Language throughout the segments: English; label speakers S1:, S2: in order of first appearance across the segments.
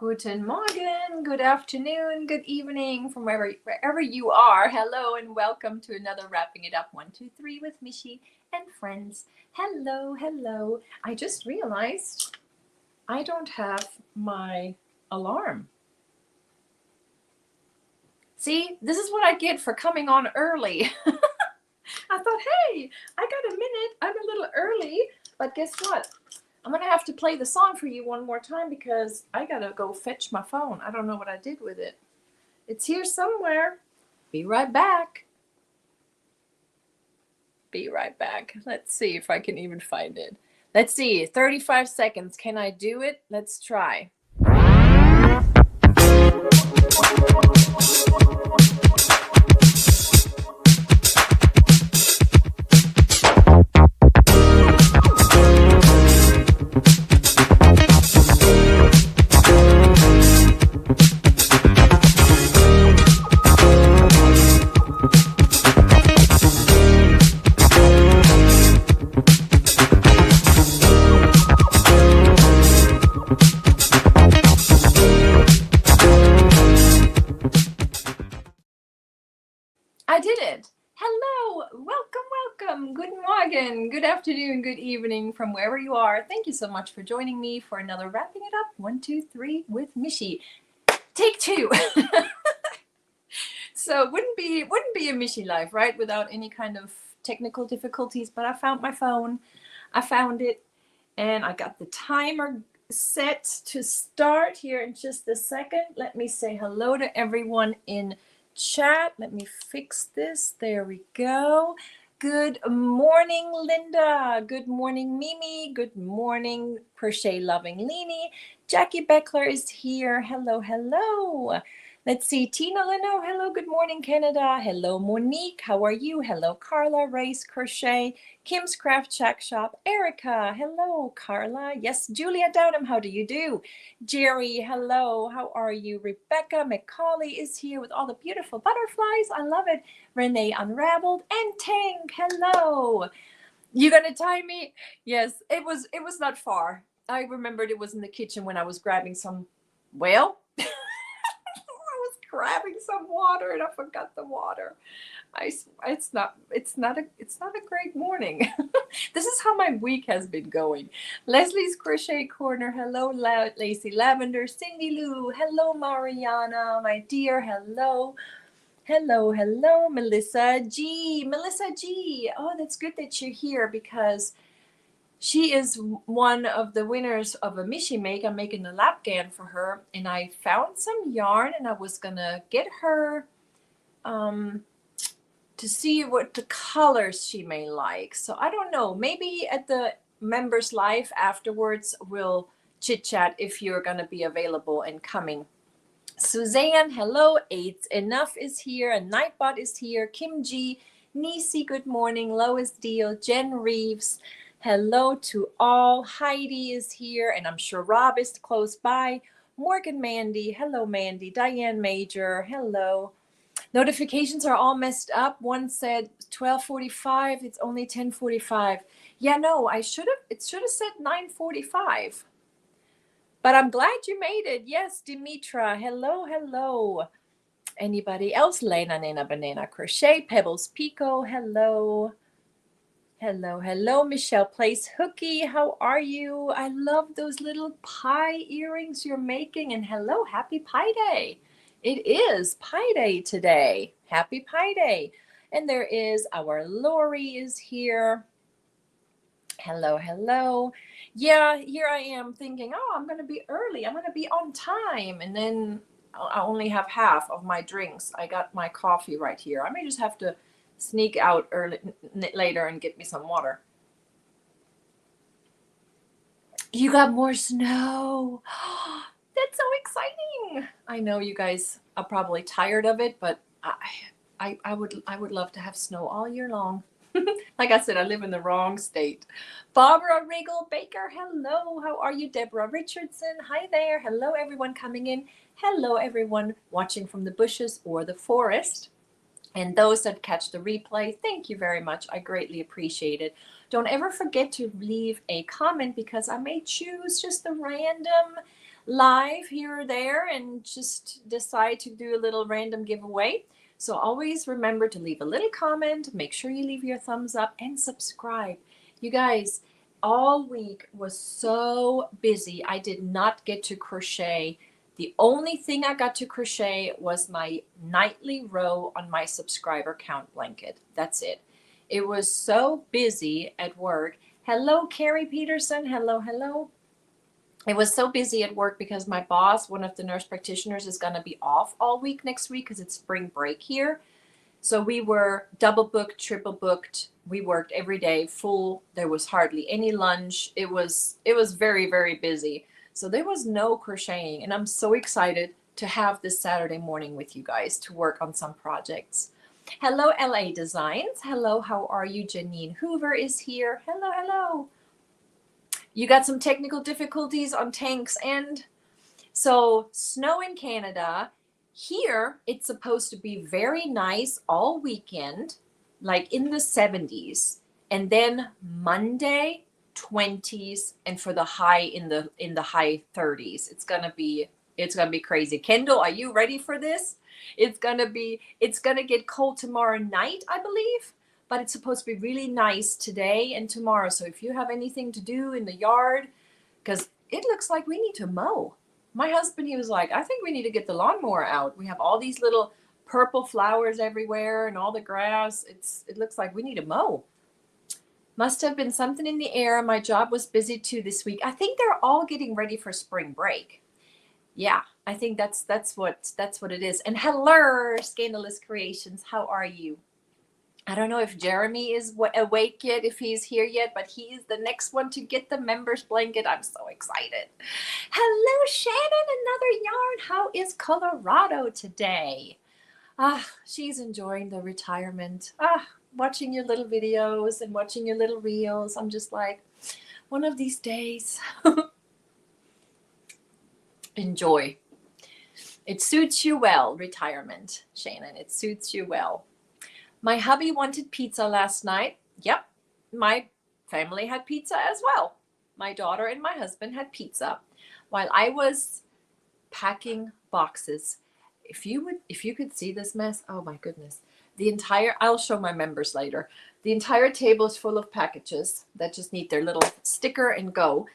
S1: Guten Morgen, good afternoon, good evening from wherever you are. Hello and welcome to another Wrapping It Up 123 with Michi and Friends. Hello. I just realized I don't have my alarm. See, this is what I get for coming on early. I thought, hey, I got a minute. I'm a little early, but guess what? I'm going to have to play the song for you one more time because I got to go fetch my phone. I don't know what I did with it. It's here somewhere. Be right back. Let's see if I can even find it. Let's see. 35 seconds. Can I do it? Let's try. I did it. Hello, welcome. Good morning, good afternoon, good evening from wherever you are. Thank you so much for joining me for another Wrapping It Up 123 with Michi. Take two. So wouldn't be a Michi life, right? Without any kind of technical difficulties. But I found my phone. I found it, and I got the timer set to start here in just a second. Let me say hello to everyone in chat. Let me fix this. There we go. Good morning, Linda. Good morning, Mimi. Good morning, Crochet Loving Leanie. Jackie Beckler is here. Hello. Let's see. Tina Leno. Hello. Good morning, Canada. Hello, Monique. How are you? Hello, Carla. Race Crochet. Kim's Craft Shack Shop. Erica. Hello, Carla. Yes, Julia Downham. How do you do? Jerry. Hello. How are you? Rebecca McCauley is here with all the beautiful butterflies. I love it. Renee Unraveled and Tank. Hello. You gonna time me? Yes, it was not far. I remembered it was in the kitchen when I was grabbing some, well, grabbing some water and I forgot the water. It's not a great morning. This is how my week has been going. Leslie's Crochet Corner. Hello, Lacey Lavender. Cindy Lou. Hello, Mariana, my dear. Hello, Melissa G. Oh, that's good that you're here because she is one of the winners of a Michi Make. I'm making a lapgan for her, and I found some yarn, and I was gonna get her to see what the colors she may like. So I don't know. Maybe at the members live afterwards, we'll chit chat if you're gonna be available and coming. Suzanne, hello. Eight Enough is here, and Nightbot is here. Kim G, Nisi, good morning. Lois Deal, Jen Reeves. Hello to all. Heidi is here, and I'm sure Rob is close by. Morgan Mandy. Hello, Mandy. Diane Major. Hello. Notifications are all messed up. One said 12:45. It's only 10:45. Yeah, no, it should have said 9:45. But I'm glad you made it. Yes, Dimitra. Hello. Anybody else? Lena Nena Banana Crochet. Pebbles Pico. Hello. Michelle Place Hooky. How are you? I love those little pie earrings you're making. And hello, happy Pie Day. It is Pie Day today. Happy Pie Day. And there is our Lori is here. Hello. Yeah, here I am thinking, oh, I'm going to be early. I'm going to be on time. And then I only have half of my drinks. I got my coffee right here. I may just have to sneak out later and get me some water. You got more snow. That's so exciting. I know you guys are probably tired of it, but I would love to have snow all year long. Like I said, I live in the wrong state. Barbara Regal Baker, hello. How are you? Deborah Richardson, hi there. Hello, everyone coming in. Hello, everyone watching from the bushes or the forest. And those that catch the replay, thank you very much. I greatly appreciate it. Don't ever forget to leave a comment because I may choose just a random live here or there and just decide to do a little random giveaway. So always remember to leave a little comment, make sure you leave your thumbs up and subscribe. You guys, all week was so busy. I did not get to crochet. The only thing I got to crochet was my nightly row on my subscriber count blanket. That's it. It was so busy at work. Hello, Carrie Peterson. Hello, hello. It was so busy at work because my boss, one of the nurse practitioners, is going to be off all week next week because it's spring break here. So we were double booked, triple booked. We worked every day full. There was hardly any lunch. It was very, very busy. So there was no crocheting. And I'm so excited to have this Saturday morning with you guys to work on some projects. Hello, LA Designs. Hello, how are you? Janine Hoover is here. Hello, hello. You got some technical difficulties on Tank's end. So snow in Canada. Here, it's supposed to be very nice all weekend, like in the 70s. And then Monday, 20s, and for the high in the high 30s. It's gonna be crazy. Kendall, are you ready for this? It's gonna get cold tomorrow night, I believe. But it's supposed to be really nice today and tomorrow. So if you have anything to do in the yard, because it looks like we need to mow. My husband, he was like, I think we need to get the lawnmower out. We have all these little purple flowers everywhere and all the grass. It looks like we need to mow. Must have been something in the air. My job was busy too this week. I think they're all getting ready for spring break. Yeah, I think that's what it is. And hello, Scandalous Creations. How are you? I don't know if Jeremy is awake yet, if he's here yet, but he's the next one to get the members blanket. I'm so excited. Hello, Shannon, another yarn. How is Colorado today? She's enjoying the retirement. Watching your little videos and watching your little reels. I'm just like, one of these days. Enjoy. It suits you well, retirement, Shannon. It suits you well. My hubby wanted pizza last night. Yep, my family had pizza as well. My daughter and my husband had pizza while I was packing boxes. If you could see this mess, oh my goodness. I'll show my members later. The entire table is full of packages that just need their little sticker and go.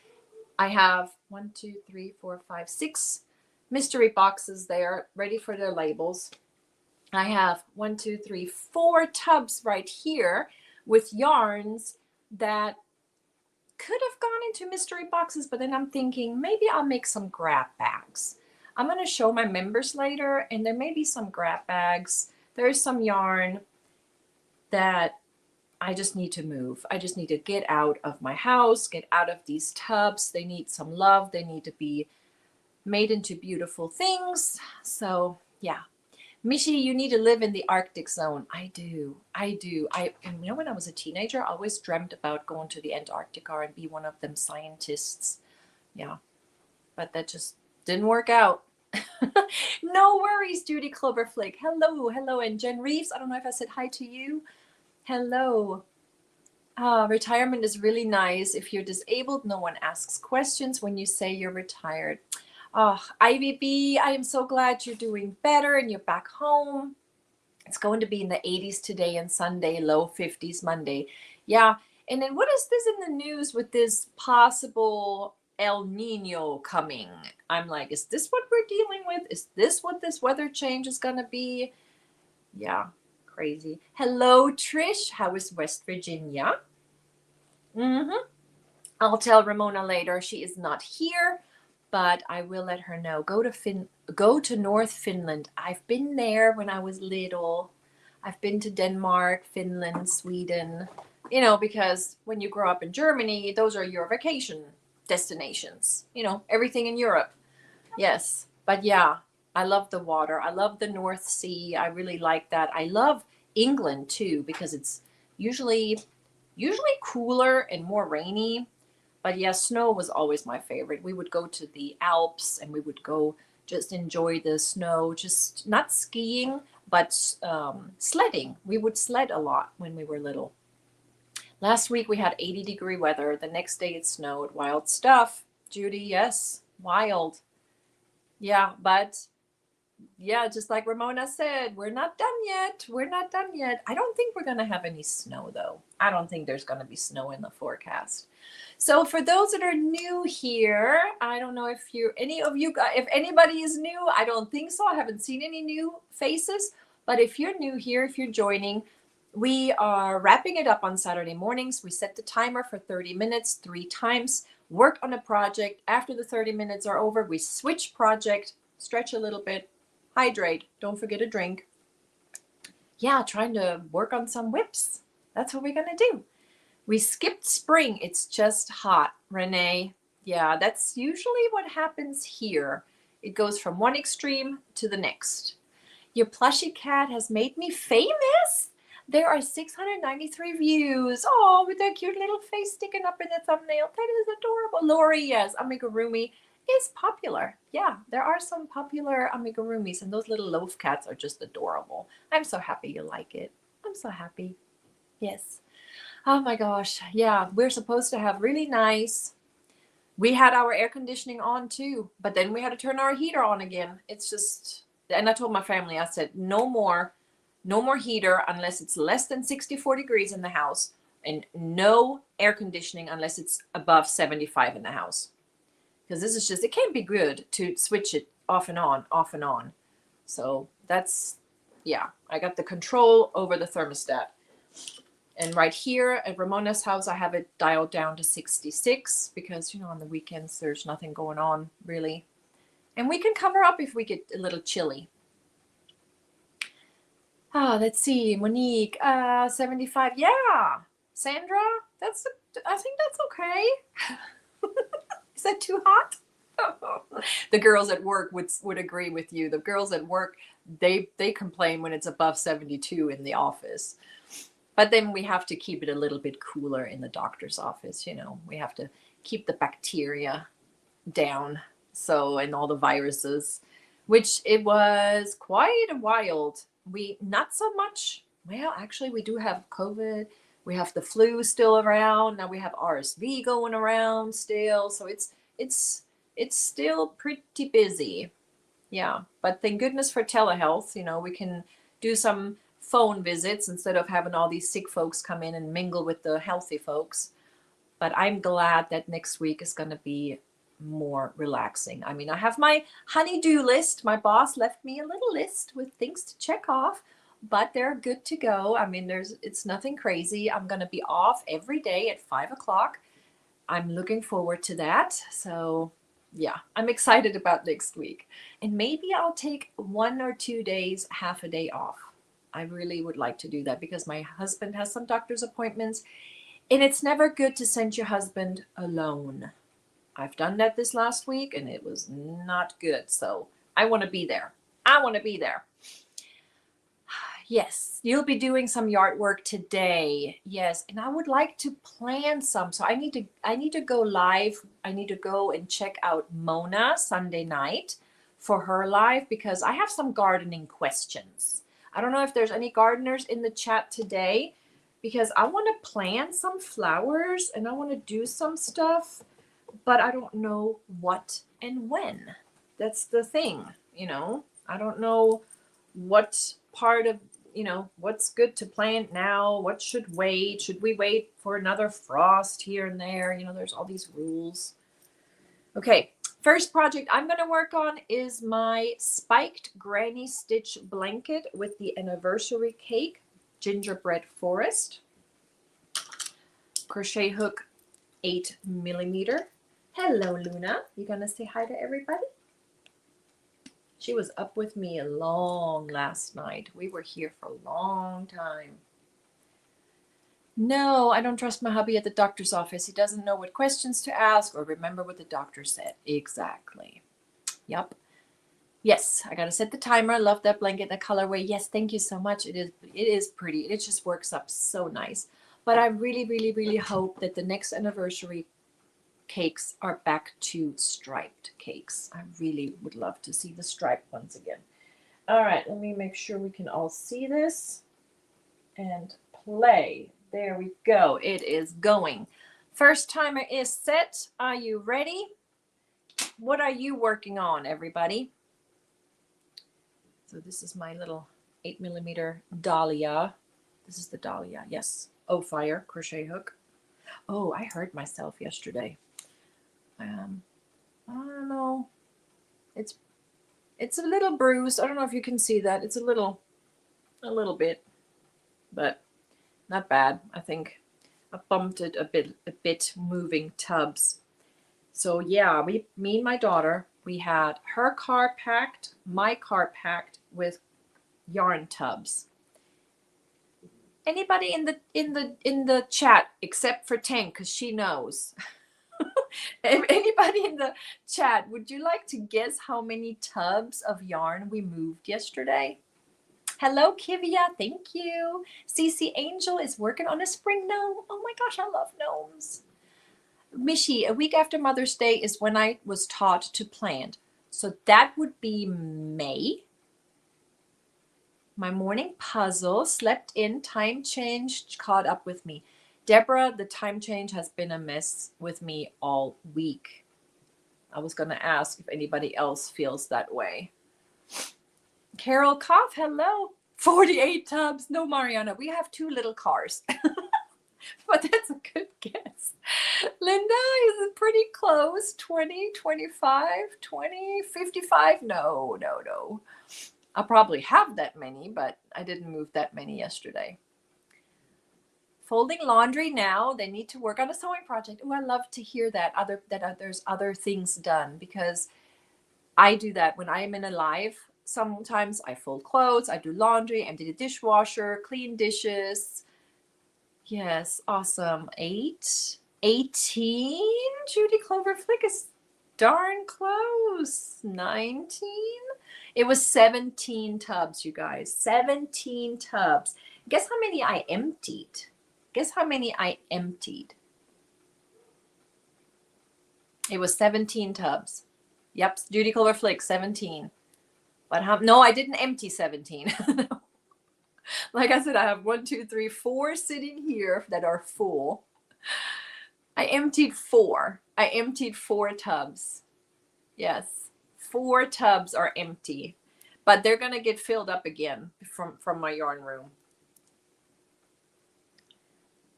S1: I have 1, 2, 3, 4, 5, 6 mystery boxes there ready for their labels. I have 1, 2, 3, 4 tubs right here with yarns that could have gone into mystery boxes, but then I'm thinking maybe I'll make some grab bags. I'm going to show my members later, and there may be some grab bags. There is some yarn that I just need to move. I just need to get out of my house, get out of these tubs. They need some love. They need to be made into beautiful things. So yeah. Michi, you need to live in the Arctic zone. I do. And when I was a teenager, I always dreamt about going to the Antarctica and be one of them scientists. Yeah, but that just didn't work out. No worries, Judy Cloverflake. Hello. And Jen Reeves, I don't know if I said hi to you. Hello. Retirement is really nice. If you're disabled, no one asks questions when you say you're retired. Ivy B, I am so glad you're doing better and you're back home. It's going to be in the 80s today and Sunday, low 50s Monday. Yeah. And then what is this in the news with this possible El Nino coming? I'm like, is this what we're dealing with? Is this what this weather change is going to be? Yeah, crazy. Hello, Trish. How is West Virginia? I'll tell Ramona later. She is not here, but I will let her know. Go to North Finland. I've been there when I was little. I've been to Denmark, Finland, Sweden, because when you grow up in Germany, those are your vacation destinations, everything in Europe. Yes. But yeah, I love the water. I love the North Sea. I really like that. I love England too, because it's usually cooler and more rainy. But yeah, snow was always my favorite. We would go to the Alps and we would go just enjoy the snow, just not skiing, but sledding. We would sled a lot when we were little. Last week we had 80-degree weather. The next day it snowed. Wild stuff. Judy, yes, wild. Yeah, but yeah, just like Ramona said, we're not done yet. We're not done yet. I don't think we're going to have any snow, though. I don't think there's going to be snow in the forecast. So for those that are new here, I don't know if any of you, if anybody is new, I don't think so. I haven't seen any new faces. But if you're new here, if you're joining, we are wrapping it up on Saturday mornings. We set the timer for 30 minutes, 3 times, work on a project. After the 30 minutes are over, we switch project, stretch a little bit, hydrate, don't forget a drink. Yeah, trying to work on some whips. That's what we're gonna do. We skipped spring. It's just hot, Renee. Yeah, that's usually what happens here. It goes from one extreme to the next. Your plushy cat has made me famous. There are 693 views. Oh, with that cute little face sticking up in the thumbnail. That is adorable. Lori, yes, amigurumi is popular. Yeah, there are some popular amigurumis, and those little loaf cats are just adorable. I'm so happy you like it. I'm so happy. Yes. Oh my gosh. Yeah, we're supposed to have really nice. We had our air conditioning on too, but then we had to turn our heater on again. It's just, and I told my family, I said, no more heater unless it's less than 64 degrees in the house, and no air conditioning unless it's above 75 in the house. Because this is just, it can't be good to switch it off and on, off and on. So that's, yeah, I got the control over the thermostat. And right here at Ramona's house, I have it dialed down to 66 because, you know, on the weekends, there's nothing going on really. And we can cover up if we get a little chilly. Let's see, Monique, 75. Yeah, Sandra, I think that's okay. Is that too hot? The girls at work would agree with you. The girls at work, they complain when it's above 72 in the office. But then we have to keep it a little bit cooler in the doctor's office. You know, we have to keep the bacteria down. So, and all the viruses, which it was quite wild. We, not so much. Well, actually, we do have COVID. We have the flu still around. Now we have RSV going around still. So it's still pretty busy. Yeah. But thank goodness for telehealth. You know, we can do some phone visits instead of having all these sick folks come in and mingle with the healthy folks. But I'm glad that next week is going to be more relaxing. I mean, I have my honey-do list. My boss left me a little list with things to check off, but they're good to go. I mean, it's nothing crazy. I'm going to be off every day at 5 o'clock. I'm looking forward to that. So yeah, I'm excited about next week. And maybe I'll take 1 or 2 days, half a day off. I really would like to do that because my husband has some doctor's appointments, and it's never good to send your husband alone. I've done that this last week and it was not good. So I want to be there. I want to be there. Yes, you'll be doing some yard work today. Yes, and I would like to plan some. So I need to go live. I need to go and check out Mona Sunday night for her live because I have some gardening questions. I don't know if there's any gardeners in the chat today because I want to plant some flowers and I want to do some stuff, but I don't know what and when. That's the thing, you know. I don't know what part of, you know, what's good to plant now, what should wait. Should we wait for another frost here and there? You know, there's all these rules. Okay, first project I'm going to work on is my spiked granny stitch blanket with the anniversary cake, gingerbread forest, crochet hook 8mm. Hello, Luna. You going to say hi to everybody? She was up with me long last night. We were here for a long time. No, I don't trust my hubby at the doctor's office. He doesn't know what questions to ask or remember what the doctor said. Exactly. Yep. Yes, I got to set the timer. I love that blanket, the colorway. Yes, thank you so much. It is pretty. It just works up so nice. But I really, really, really hope that the next anniversary cakes are back to striped cakes. I really would love to see the striped ones again. All right, let me make sure we can all see this and play. There we go. It is going. First timer is set. Are you ready? What are you working on, everybody? So this is my little 8mm dahlia. This is the dahlia, yes. Oh, fire crochet hook. Oh, I hurt myself yesterday. I don't know. It's a little bruised. I don't know if you can see that. It's a little bit, but not bad. I think I bumped it a bit moving tubs. So yeah, me and my daughter, we had her car packed, my car packed with yarn tubs. Anybody in the chat except for Tank, because she knows. Anybody in the chat, would you like to guess how many tubs of yarn we moved yesterday? Hello, Kivia. Thank you. CC Angel is working on a spring gnome. Oh my gosh, I love gnomes. Michi, a week after Mother's Day is when I was taught to plant. So that would be May. My morning puzzle, slept in, time change, caught up with me. Deborah, the time change has been a mess with me all week. I was going to ask if anybody else feels that way. Carol Koff, hello. 48 tubs. No, Mariana, we have 2 little cars. But that's a good guess. Linda, is it pretty close? 20, 25, 20, 55? No. I'll probably have that many, but I didn't move that many yesterday. Folding laundry now. They need to work on a sewing project. Oh, I love to hear that there's other things done, because I do that when I am in a live. Sometimes I fold clothes, I do laundry, empty the dishwasher, clean dishes. Yes, awesome. 8, 18. Judy Clover Flick is darn close. 19. It was 17 tubs, you guys. 17 tubs. Guess how many I emptied? Guess how many I emptied? It was 17 tubs. Yep, Judy Clover Flick, 17. But no, I didn't empty 17. Like I said, I have 1, 2, 3, 4 sitting here that are full. I emptied 4. I emptied 4 tubs. Yes, 4 tubs are empty, but they're going to get filled up again from my yarn room.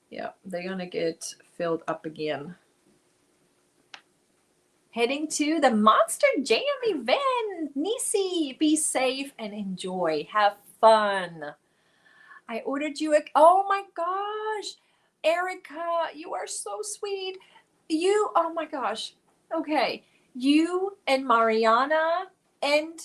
S1: Yeah, they're going to get filled up again. Heading to the Monster Jam event. Nisi, be safe and enjoy. Have fun. I ordered you oh my gosh, Erica, you are so sweet. Oh my gosh. Okay. You and Mariana and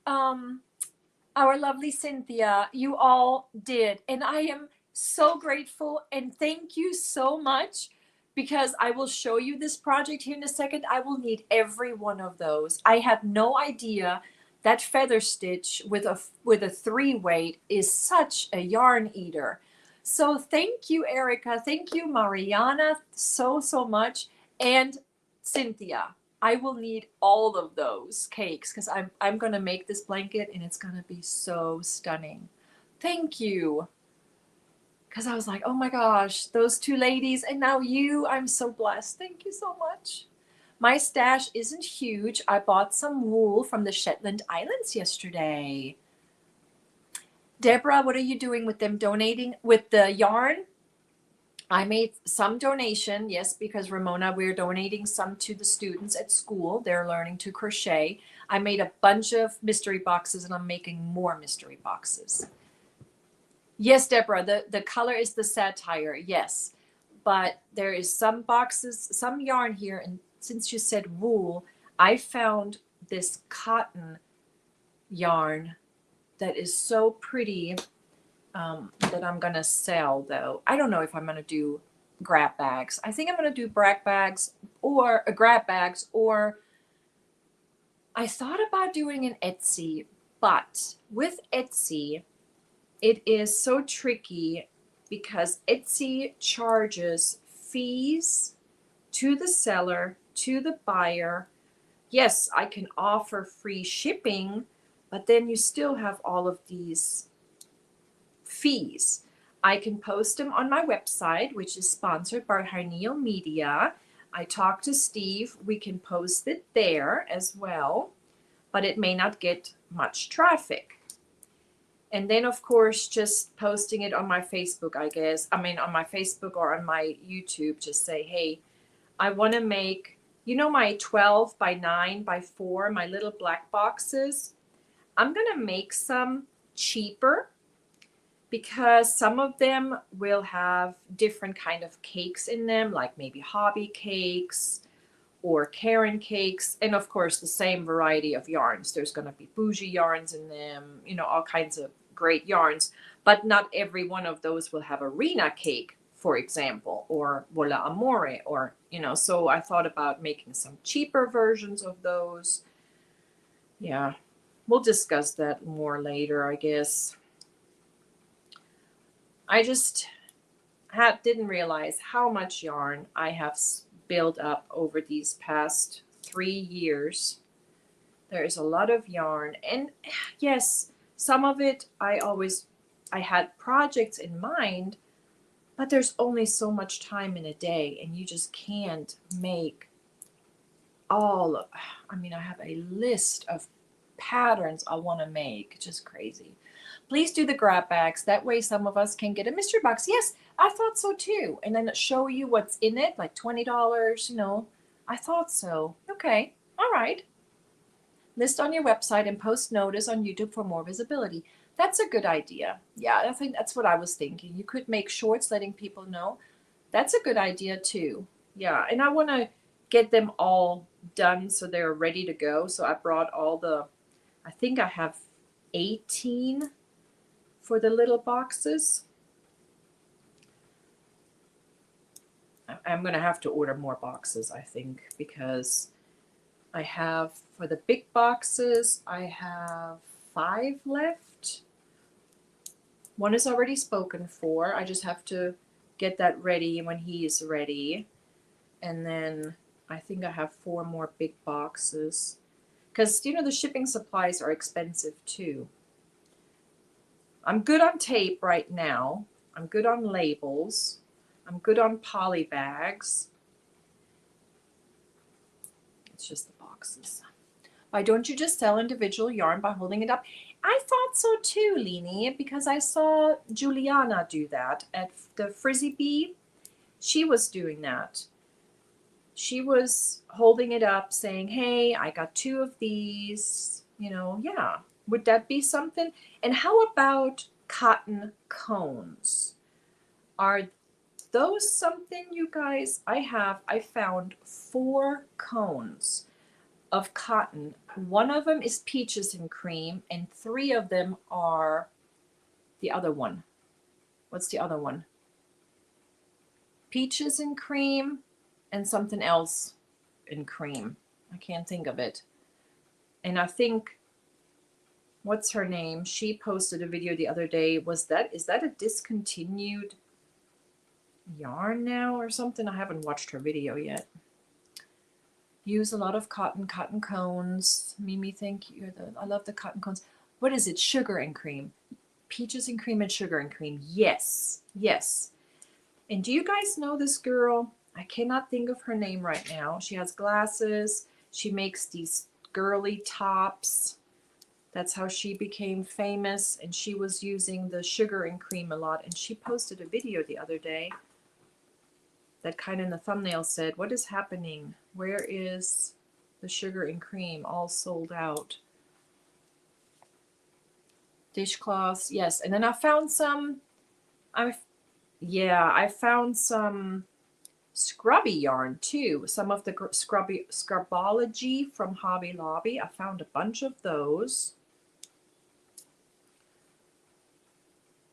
S1: our lovely Cynthia, you all did. And I am so grateful and thank you so much, because I will show you this project here in a second. I will need every one of those. I had no idea that feather stitch with a 3 weight is such a yarn eater. So thank you, Erica. Thank you, Mariana, so much. And Cynthia, I will need all of those cakes, because I'm going to make this blanket and it's going to be so stunning. Thank you. Because I was like, oh my gosh, those 2 ladies and now you, I'm so blessed. Thank you so much. My stash isn't huge. I bought some wool from the Shetland Islands yesterday. Deborah, what are you doing with them? Donating with the yarn? I made some donation, yes, because Ramona, we're donating some to the students at school. They're learning to crochet. I made a bunch of mystery boxes and I'm making more mystery boxes. Yes, Deborah, the color is the satire, yes. But there is some boxes, some yarn here, and since you said wool, I found this cotton yarn that is so pretty that I'm going to sell, though. I don't know if I'm going to do grab bags. I think I'm going to do grab bags, or I thought about doing an Etsy, but with Etsy, it is so tricky because Etsy charges fees to the seller, to the buyer. Yes, I can offer free shipping, but then you still have all of these fees. I can post them on my website, which is sponsored by Harneal Media. I talked to Steve. We can post it there as well, but it may not get much traffic. And then, of course, just posting it on my Facebook, I guess. I mean, on my Facebook or on my YouTube, just say, hey, I want to make, you know, my 12 by 9 by 4, my little black boxes. I'm going to make some cheaper because some of them will have different kind of cakes in them, like maybe hobby cakes or Karen cakes. And of course, the same variety of yarns. There's going to be bougie yarns in them, you know, all kinds of great yarns. But not every one of those will have a Rena cake, for example, or Vola Amore, or, you know, so I thought about making some cheaper versions of those. Yeah, we'll discuss that more later, I guess. I just didn't realize how much yarn I have built up over these past 3 years. There is a lot of yarn, and yes, some of it I had projects in mind, but there's only so much time in a day, and you just can't make all of, I mean, I have a list of patterns I want to make, just crazy. Please do the grab bags. That way some of us can get a mystery box. Yes, I thought so too. And then show you what's in it, like $20, you know. I thought so. Okay, all right. List on your website and post notice on YouTube for more visibility. That's a good idea. Yeah, I think that's what I was thinking. You could make shorts letting people know. That's a good idea too. Yeah, and I want to get them all done so they're ready to go. So I brought all the, I think I have 18 for the little boxes. I'm going to have to order more boxes, I think, because I have, for the big boxes, I have 5 left. One is already spoken for. I just have to get that ready when he is ready. And then I think I have 4 more big boxes. Because, you know, the shipping supplies are expensive too. I'm good on tape right now. I'm good on labels. I'm good on poly bags. It's just the boxes. Why don't you just sell individual yarn by holding it up? I thought so too, Leni, because I saw Juliana do that at the Frizzy Bee. She was doing that. She was holding it up saying, hey, I got 2 of these. You know, yeah. Would that be something? And how about cotton cones? Are those something, you guys? I found 4 cones of cotton. One of them is peaches and cream, and 3 of them are the other one. What's the other one? Peaches and cream and something else in cream. I can't think of it. And I think, what's her name? She posted a video the other day. Is that a discontinued yarn now or something? I haven't watched her video yet. Use a lot of cotton cones. Mimi, thank you. I love the cotton cones. What is it? Sugar and cream. Peaches and cream and sugar and cream. Yes, yes. And do you guys know this girl? I cannot think of her name right now. She has glasses. She makes these girly tops. That's how she became famous. And she was using the sugar and cream a lot. And she posted a video the other day that kind of in the thumbnail said, what is happening? Where is the sugar and cream? All sold out. Dishcloths, yes. And then I found some, I found some scrubby yarn too. Some of the scrubology from Hobby Lobby. I found a bunch of those.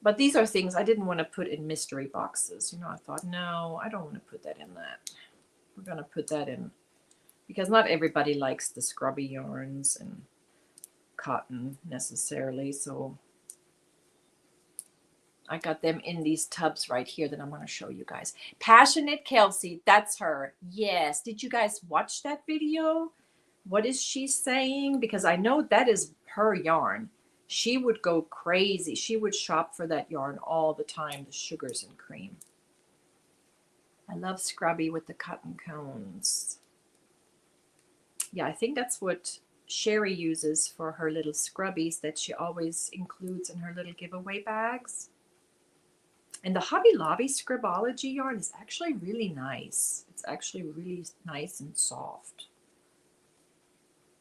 S1: But these are things I didn't want to put in mystery boxes. You know, I thought, no, I don't want to put that in that. We're going to put that in because not everybody likes the scrubby yarns and cotton necessarily. So I got them in these tubs right here that I'm going to show you guys. Passionate Kelsey, that's her. Yes. Did you guys watch that video? What is she saying? Because I know that is her yarn. She would go crazy. She would shop for that yarn all the time, the sugars and cream. I love scrubby with the cotton cones. Yeah, I think that's what Sherry uses for her little scrubbies that she always includes in her little giveaway bags. And the Hobby Lobby Scribology yarn is actually really nice. It's actually really nice and soft.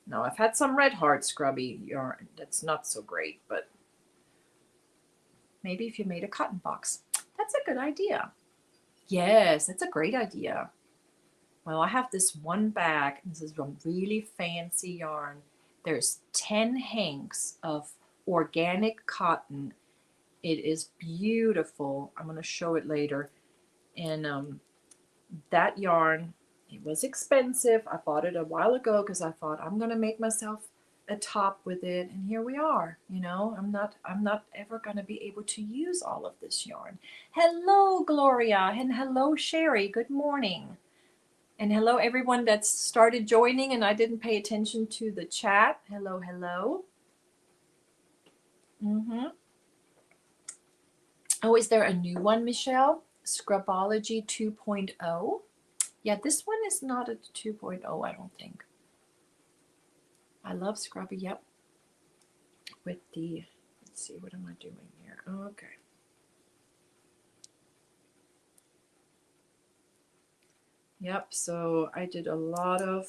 S1: Now, I've had some Red Heart scrubby yarn that's not so great, but maybe if you made a cotton box, that's a good idea. Yes, that's a great idea. Well, I have this one bag. This is a really fancy yarn. There's 10 hanks of organic cotton. It is beautiful. I'm going to show it later. And that yarn, it was expensive. I bought it a while ago because I thought I'm going to make myself a top with it, and here we are. You know, I'm not ever going to be able to use all of this yarn. Hello, Gloria, and hello, Sherry. Good morning. And hello, everyone that's started joining and I didn't pay attention to the chat. Hello, hello. Oh, is there a new one, Michelle? Scrubology 2.0? Yeah, this one is not a 2.0, I don't think. I love Scrubby, yep. With the, let's see, what am I doing here? Okay. Yep, so I did a lot of,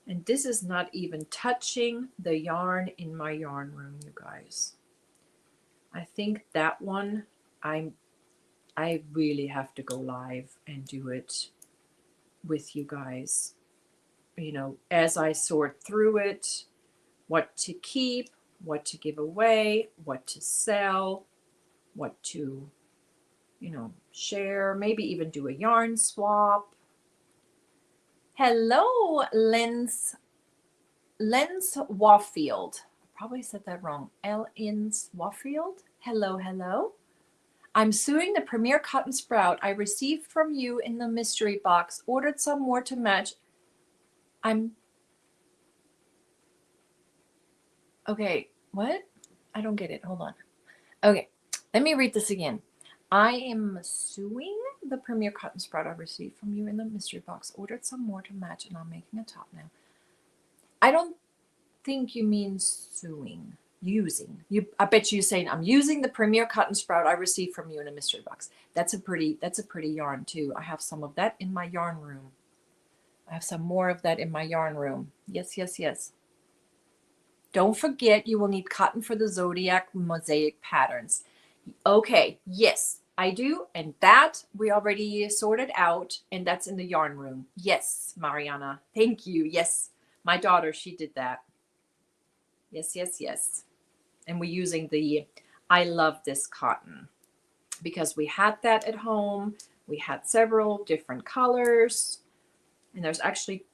S1: and this is not even touching the yarn in my yarn room, you guys. I think that one, I really have to go live and do it with you guys. You know, as I sort through it, what to keep, what to give away, what to sell, what to, you know, share, maybe even do a yarn swap. Hello, Lens Wafield. I probably said that wrong. Lens Wafield. Hello, hello. I'm sewing the Premier Cotton Sprout I received from you in the mystery box. Ordered some more to match. Okay, what? I don't get it. Hold on. Okay, let me read this again. I am sewing the Premier Cotton Sprout I received from you in the mystery box. Ordered some more to match, and I'm making a top now. I don't think you mean sewing. Using. I bet you're saying I'm using the Premier Cotton Sprout I received from you in a mystery box. That's a pretty yarn too. I have some of that in my yarn room. I have some more of that in my yarn room. Yes, yes, yes. Don't forget you will need cotton for the zodiac mosaic patterns. Okay, yes, I do. And that we already sorted out, and that's in the yarn room. Yes, Mariana. Thank you. Yes, my daughter, she did that. Yes, yes, yes. And we're using the I love this cotton because we had that at home. We had several different colors. And there's actually,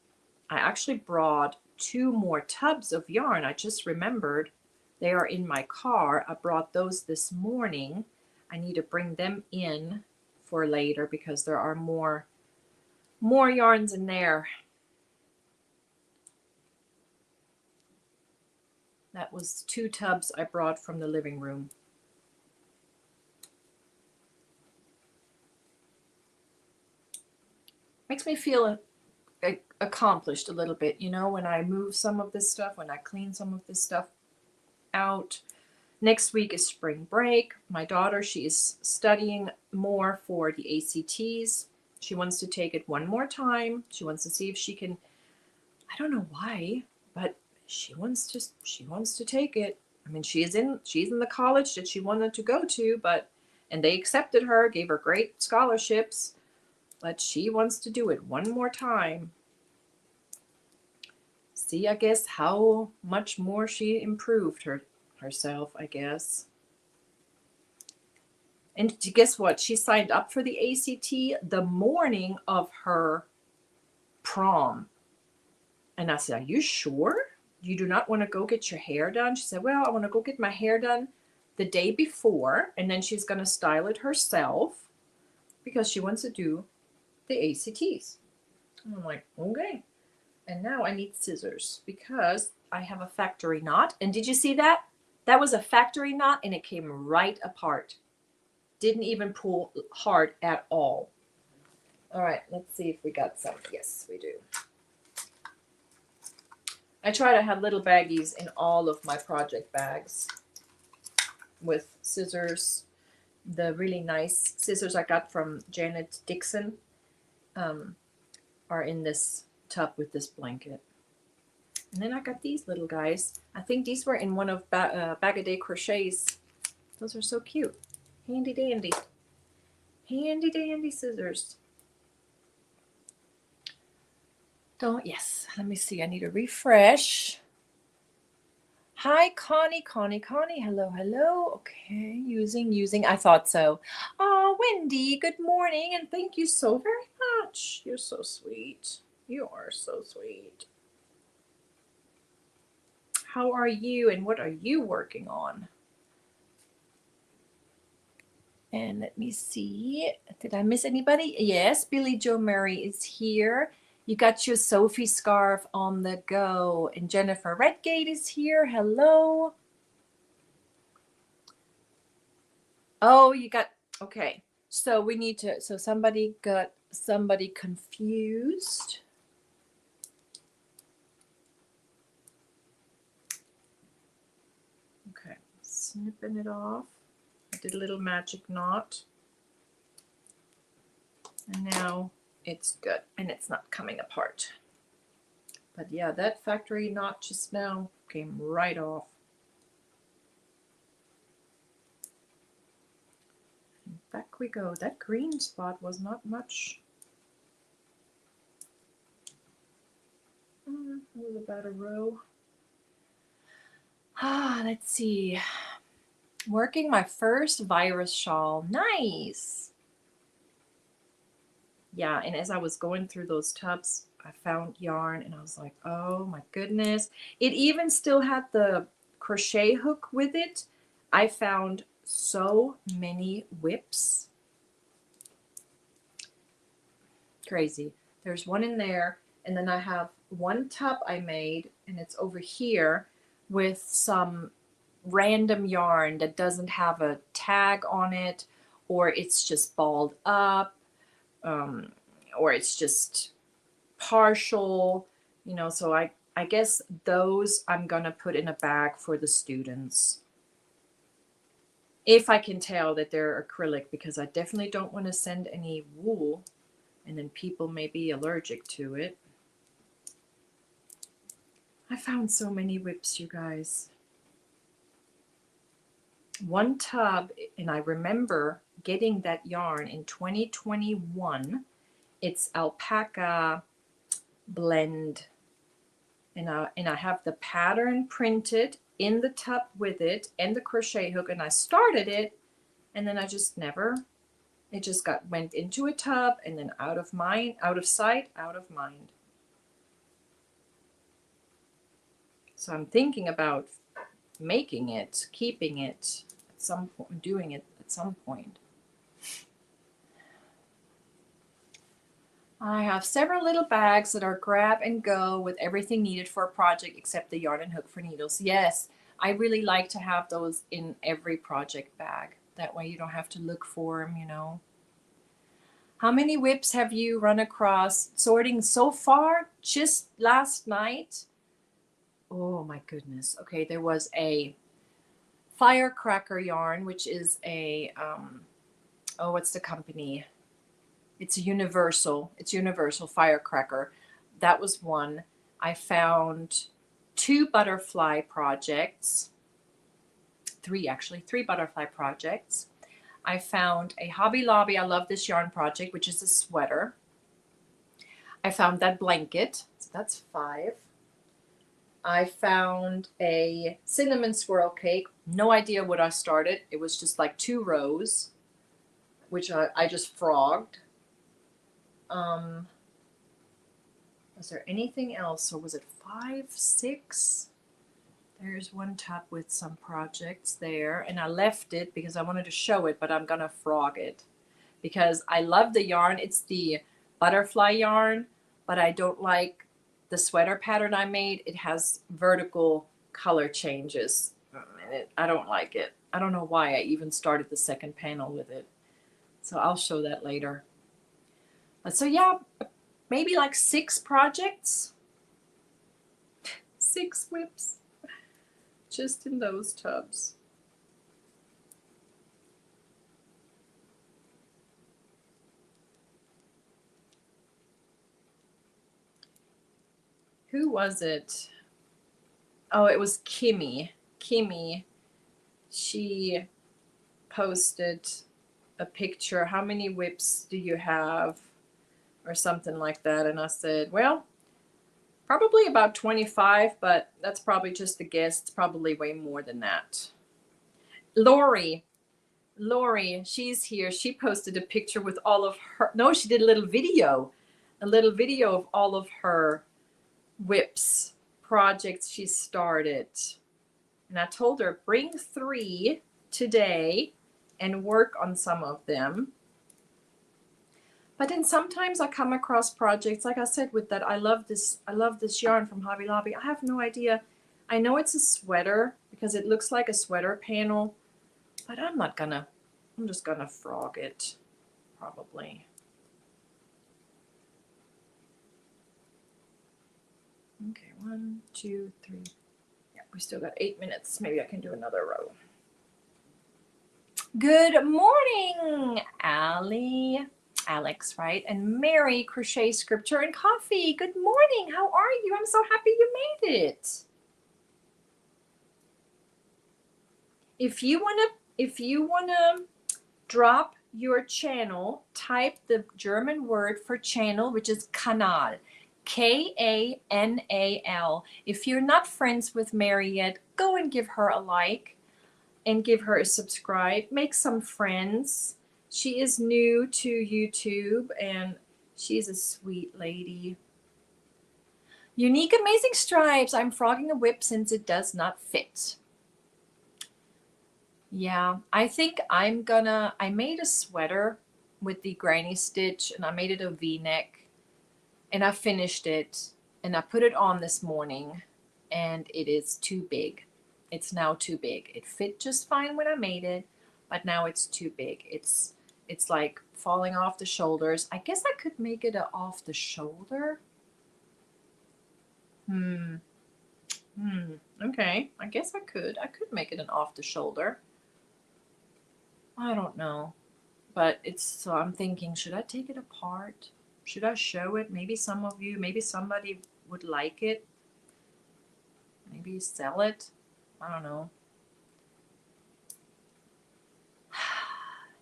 S1: I actually brought 2 more tubs of yarn. I just remembered they are in my car. I brought those this morning. I need to bring them in for later because there are more yarns in there. That was 2 tubs I brought from the living room. Makes me feel accomplished a little bit, you know, when I move some of this stuff, when I clean some of this stuff out. Next week is spring break. My daughter, she is studying more for the ACTs. She wants to take it one more time. She wants to see if she can, I don't know why, but she wants to take it. I mean, she's in the college that she wanted to go to, and they accepted her, gave her great scholarships, but she wants to do it one more time. See, I guess, how much more she improved herself, I guess. And guess what? She signed up for the ACT the morning of her prom. And I said, are you sure? You do not want to go get your hair done? She said, well, I want to go get my hair done the day before, and then she's going to style it herself because she wants to do the ACTs. And I'm like, okay. And now I need scissors because I have a factory knot. And did you see that? That was a factory knot and it came right apart. Didn't even pull hard at all. All right, let's see if we got some. Yes, we do. I try to have little baggies in all of my project bags with scissors. The really nice scissors I got from Janet Dixon are in this tub with this blanket. And then I got these little guys. I think these were in one of Bag-A-Day Crochet's. Those are so cute. Handy dandy. Handy dandy scissors. Yes, let me see. I need a refresh. Hi, Connie. Hello, hello. Okay, using. I thought so. Oh, Wendy, good morning, and thank you so very much. You're so sweet. You are so sweet. How are you, and what are you working on? And let me see. Did I miss anybody? Yes, Billy Joe Murray is here. You got your Sophie scarf on the go. And Jennifer Redgate is here. Hello. Oh, you got, okay. So we need to, so somebody got somebody confused. Okay, snipping it off. I did a little magic knot. And now it's good and it's not coming apart. But yeah, that factory knot just now came right off. And back we go. That green spot was not much. It was about a row. Let's see. Working my first virus shawl. Nice. Yeah, and as I was going through those tubs, I found yarn and I was like, oh my goodness. It even still had the crochet hook with it. I found so many whips. Crazy. There's one in there, and then I have one tub I made, and it's over here with some random yarn that doesn't have a tag on it, or it's just balled up, or it's just partial, you know. So I guess those I'm gonna put in a bag for the students if I can tell that they're acrylic, because I definitely don't want to send any wool and then people may be allergic to it. I found so many whips, you guys. One tub, and I remember getting that yarn in 2021. It's alpaca blend, and I have the pattern printed in the tub with it and the crochet hook, and I started it, and then I just never. It just went into a tub and then out of mind, out of sight, out of mind. So I'm thinking about making it, keeping it at some point, doing it at some point. I have several little bags that are grab and go with everything needed for a project except the yarn and hook for needles. Yes, I really like to have those in every project bag. That way you don't have to look for them, you know. How many whips have you run across sorting so far? Just last night? Oh my goodness. Okay, there was a firecracker yarn, which is a, what's the company? It's a Universal. It's Universal Firecracker. That was one. I found 2 butterfly projects. 3 actually. 3 butterfly projects. I found a Hobby Lobby. I love this yarn project, which is a sweater. I found that blanket. So that's 5. I found a cinnamon swirl cake. No idea what I started. It was just like 2 rows, which I just frogged. Was there anything else, or was it 5, 6? There's one tub with some projects there, and I left it because I wanted to show it, but I'm gonna frog it because I love the yarn. It's the butterfly yarn, but I don't like the sweater pattern I made. It has vertical color changes, and I don't like it. I don't know why I even started the second panel with it. So I'll show that later. So yeah, maybe like 6 projects. 6 whips. Just in those tubs. Who was it? Oh, it was Kimmy. Kimmy. She posted a picture. How many whips do you have? Or something like that. And I said, well, probably about 25, but that's probably just a guess. It's probably way more than that. Lori, she's here. She posted a picture with all of her, no, she did a little video of all of her whips projects she started. And I told her, bring 3 today and work on some of them. But then sometimes I come across projects, like I said, with that, I love this yarn from Hobby Lobby. I have no idea. I know it's a sweater because it looks like a sweater panel, but I'm just gonna frog it, probably. Okay, 1, 2, 3. Yeah, we still got 8 minutes. Maybe I can do another row. Good morning, Alex, right? And Mary, Crochet, Scripture, and Coffee. Good morning. How are you? I'm so happy you made it. If you wanna drop your channel, type the German word for channel, which is Kanal. Kanal. If you're not friends with Mary yet, go and give her a like and give her a subscribe. Make some friends. She is new to YouTube and she's a sweet lady. Unique Amazing Stripes. I'm frogging a whip since it does not fit. Yeah, I think I made a sweater with the granny stitch and I made it a V-neck and I finished it and I put it on this morning and it is too big. It's now too big. It fit just fine when I made it, but now it's too big. It's like falling off the shoulders. I guess I could make it a off the shoulder. Okay, I guess I could make it an off the shoulder. I don't know, but so I'm thinking, should I take it apart? Should I show it? Maybe somebody would like it. Maybe sell it. I don't know.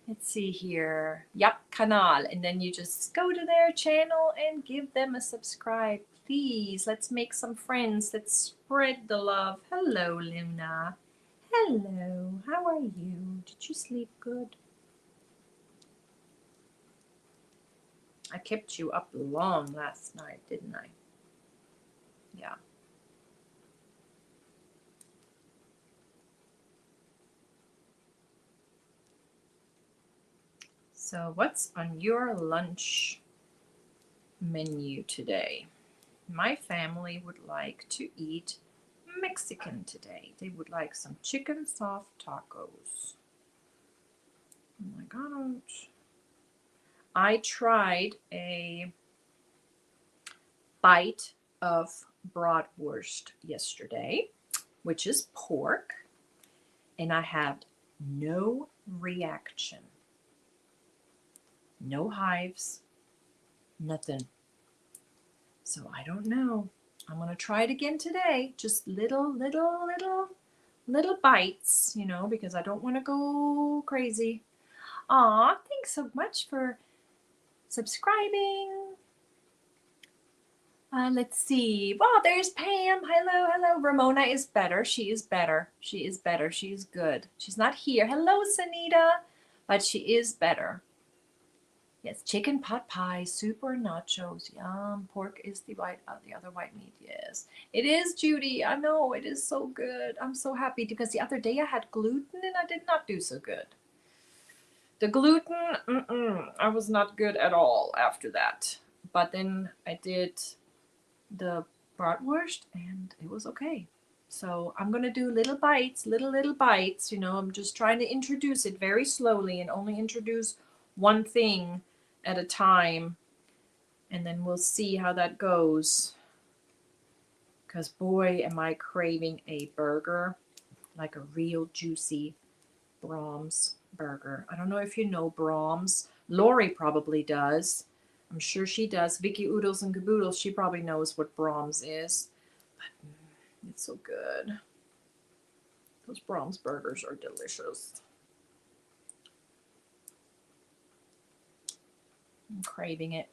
S1: Let's see here. Yep, Kanal. And then you just go to their channel and give them a subscribe. Please, let's make some friends. Let's spread the love. Hello, Luna. Hello, how are you? Did you sleep good? I kept you up long last night, didn't I? Yeah. So what's on your lunch menu today? My family would like to eat Mexican today. They would like some chicken soft tacos. Oh my God. I tried a bite of bratwurst yesterday, which is pork, and I had no reaction. No hives, nothing. So I don't know. I'm going to try it again today. Just little bites, you know, because I don't want to go crazy. Aw, thanks so much for subscribing. Let's see. Wow, there's Pam. Hello. Ramona is better. She is better. She is good. She's not here. Hello, Sanita. But she is better. Yes, chicken pot pie, soup or nachos. Yum. Pork is the other white meat. Yes, it is, Judy. I know it is so good. I'm so happy because the other day I had gluten and I did not do so good. The gluten, I was not good at all after that. But then I did the bratwurst and it was okay. So I'm going to do little bites, little bites. You know, I'm just trying to introduce it very slowly and only introduce one thing at a time. And then we'll see how that goes. Because boy, am I craving a burger, like a real juicy Brahms burger. I don't know if you know Brahms. Lori probably does. I'm sure she does. Vicky Oodles and Caboodles, she probably knows what Brahms is. But it's so good. Those Brahms burgers are delicious. I'm craving it.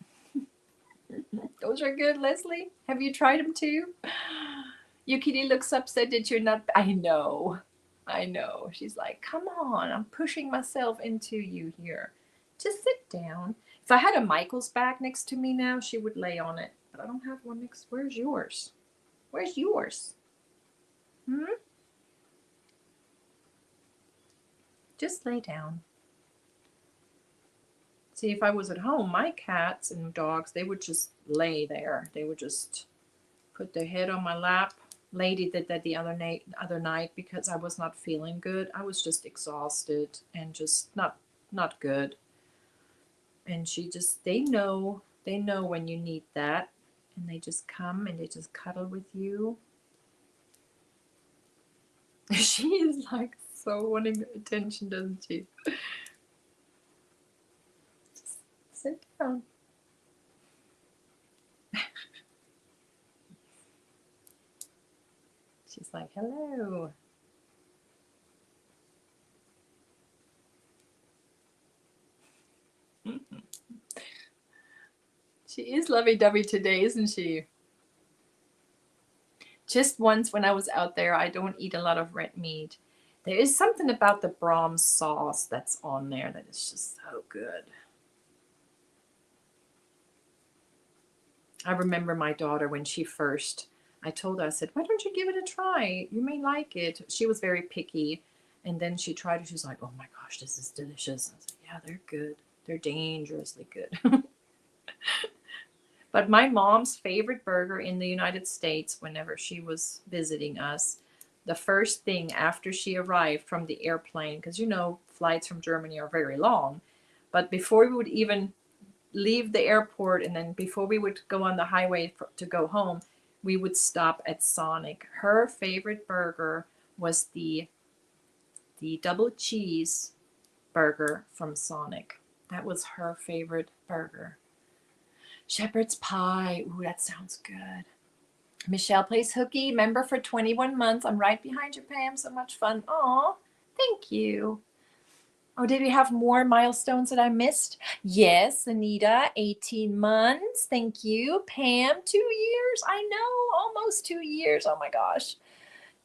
S1: Those are good, Leslie. Have you tried them too? Yukiri looks upset that you're not. I know. She's like, come on, I'm pushing myself into you here. Just sit down. If I had a Michael's bag next to me now, she would lay on it. But I don't have one next. Where's yours? Where's yours? Just lay down. See, if I was at home, my cats and dogs, they would just lay there. They would just put their head on my lap. Lady did that the other night because I was not feeling good. I was just exhausted and just not good. And they know when you need that. And they just come and they just cuddle with you. She is like so wanting attention, doesn't she? Just sit down. She's like, hello. She is lovey-dovey today, isn't she? Just once when I was out there, I don't eat a lot of red meat. There is something about the Brahms sauce that's on there that is just so good. I remember my daughter when she first, I told her, I said, why don't you give it a try? You may like it. She was very picky. And then she tried it. She was like, oh my gosh, this is delicious. I was like, yeah, they're good. They're dangerously good. But my mom's favorite burger in the United States, whenever she was visiting us, the first thing after she arrived from the airplane, because you know, flights from Germany are very long, but before we would even leave the airport and then before we would go on the highway to go home, we would stop at Sonic. Her favorite burger was the double cheese burger from Sonic. That was her favorite burger. Shepherd's pie. Ooh, that sounds good. Michelle plays hooky. Member for 21 months. I'm right behind you, Pam. So much fun. Aw, thank you. Oh, did we have more milestones that I missed? Yes, Anita, 18 months. Thank you. Pam, 2 years. I know, almost 2 years. Oh my gosh.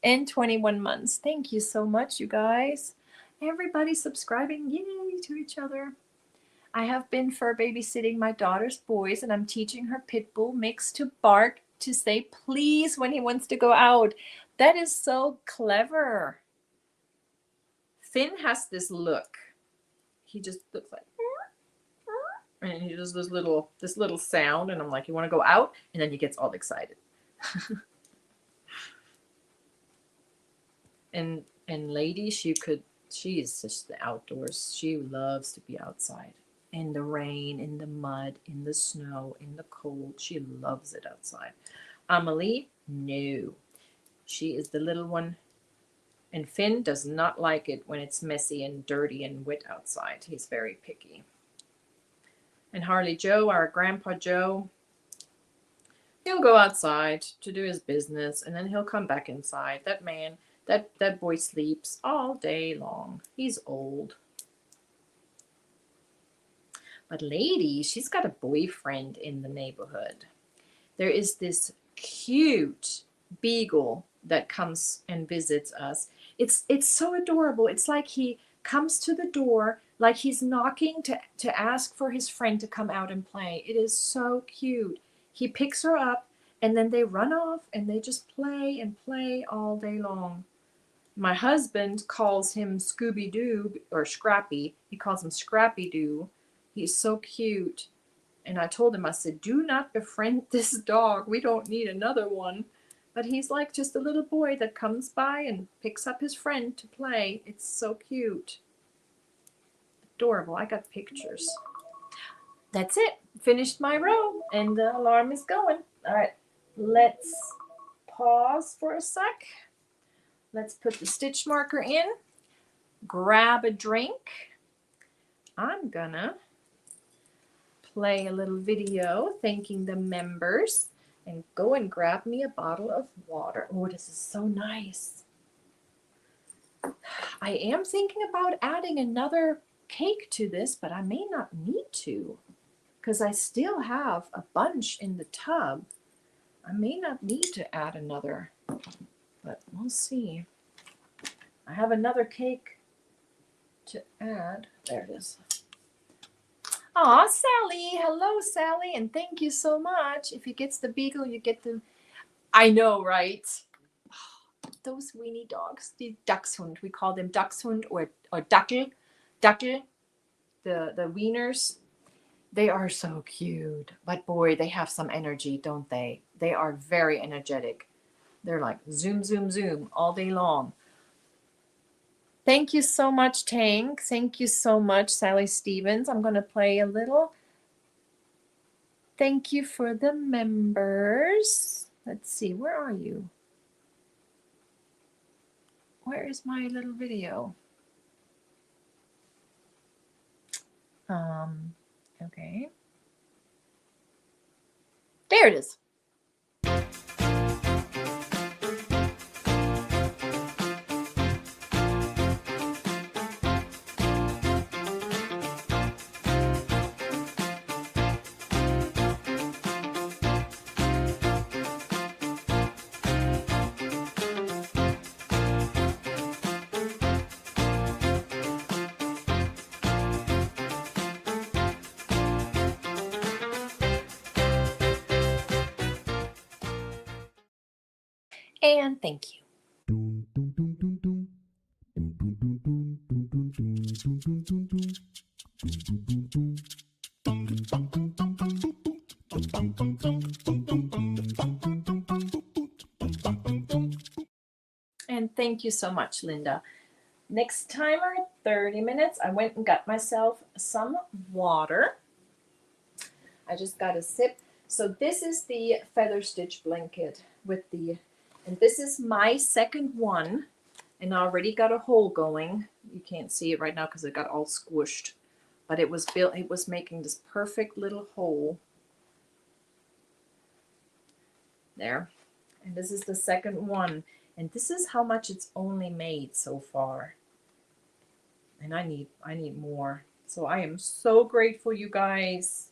S1: And 21 months. Thank you so much, you guys. Everybody subscribing. Yay to each other. I have been fur babysitting my daughter's boys, and I'm teaching her pit bull mix to bark to say please when he wants to go out. That is so clever. Finn has this look. He just looks like, and he does this little sound, and I'm like, you want to go out? And then he gets all excited. and lady, she is just the outdoors. She loves to be outside. In the rain, in the mud, in the snow, in the cold. She loves it outside. Amelie, no. She is the little one. And Finn does not like it when it's messy and dirty and wet outside. He's very picky. And Harley Joe, our Grandpa Joe, he'll go outside to do his business, and then he'll come back inside. That man, that boy sleeps all day long. He's old. But lady, she's got a boyfriend in the neighborhood. There is this cute beagle that comes and visits us. It's so adorable. It's like he comes to the door, like he's knocking to ask for his friend to come out and play. It is so cute. He picks her up, and then they run off, and they just play and play all day long. My husband calls him Scooby-Doo, or Scrappy. He calls him Scrappy-Doo. He's so cute. And I told him, I said, do not befriend this dog. We don't need another one. But he's like just a little boy that comes by and picks up his friend to play. It's so cute. Adorable. I got pictures. That's it. Finished my row and the alarm is going. All right, let's pause for a sec. Let's put the stitch marker in, grab a drink. I'm gonna play a little video thanking the members and go and grab me a bottle of water. Oh, this is so nice. I am thinking about adding another cake to this, but I may not need to because I still have a bunch in the tub. I may not need to add another, but we'll see. I have another cake to add. There it is. Aw, Sally. Hello, Sally, and thank you so much. If he gets the beagle, you get the... I know, right? Those weenie dogs, the Dachshund. We call them Dachshund or Dackel. Dackel, the wieners. They are so cute. But boy, they have some energy, don't they? They are very energetic. They're like zoom, zoom, zoom all day long. Thank you so much, Tank. Thank you so much, Sally Stevens. I'm going to play a little. Thank you for the members. Let's see, where are you? Where is my little video? Okay. There it is. And thank you. And thank you so much, Linda. Next timer, 30 minutes. I went and got myself some water. I just got a sip. So this is the feather stitch blanket with the, and this is my second one. And I already got a hole going. You can't see it right now because it got all squished. But it was built, it was making this perfect little hole. There. And this is the second one. And this is how much it's only made so far. And I need more. So I am so grateful, you guys.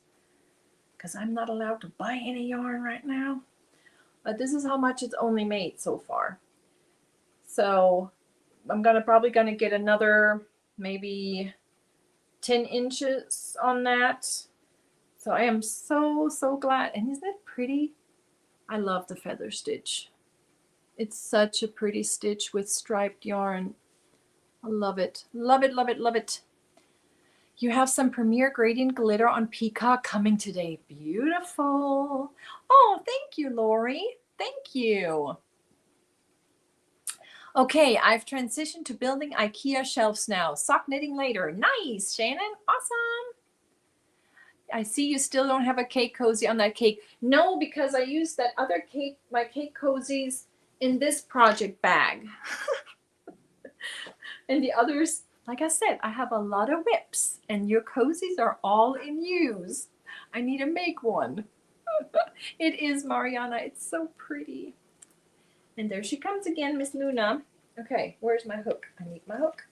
S1: Because I'm not allowed to buy any yarn right now. But this is how much it's only made so far. So I'm probably gonna get another maybe 10 inches on that. So I am so glad. And isn't it pretty? I love the feather stitch. It's such a pretty stitch with striped yarn. I love it. Love it, love it, love it. You have some Premier Gradient glitter on Peacock coming today. Beautiful. Oh, thank you, Lori. Thank you. Okay, I've transitioned to building IKEA shelves now. Sock knitting later. Nice, Shannon. Awesome. I see you still don't have a cake cozy on that cake. No, because I used that other cake, my cake cozies, in this project bag. And the others, like I said, I have a lot of whips and your cozies are all in use. I need to make one. It is, Mariana. It's so pretty. And there she comes again, Miss Luna. Okay, where's my hook? I need my hook.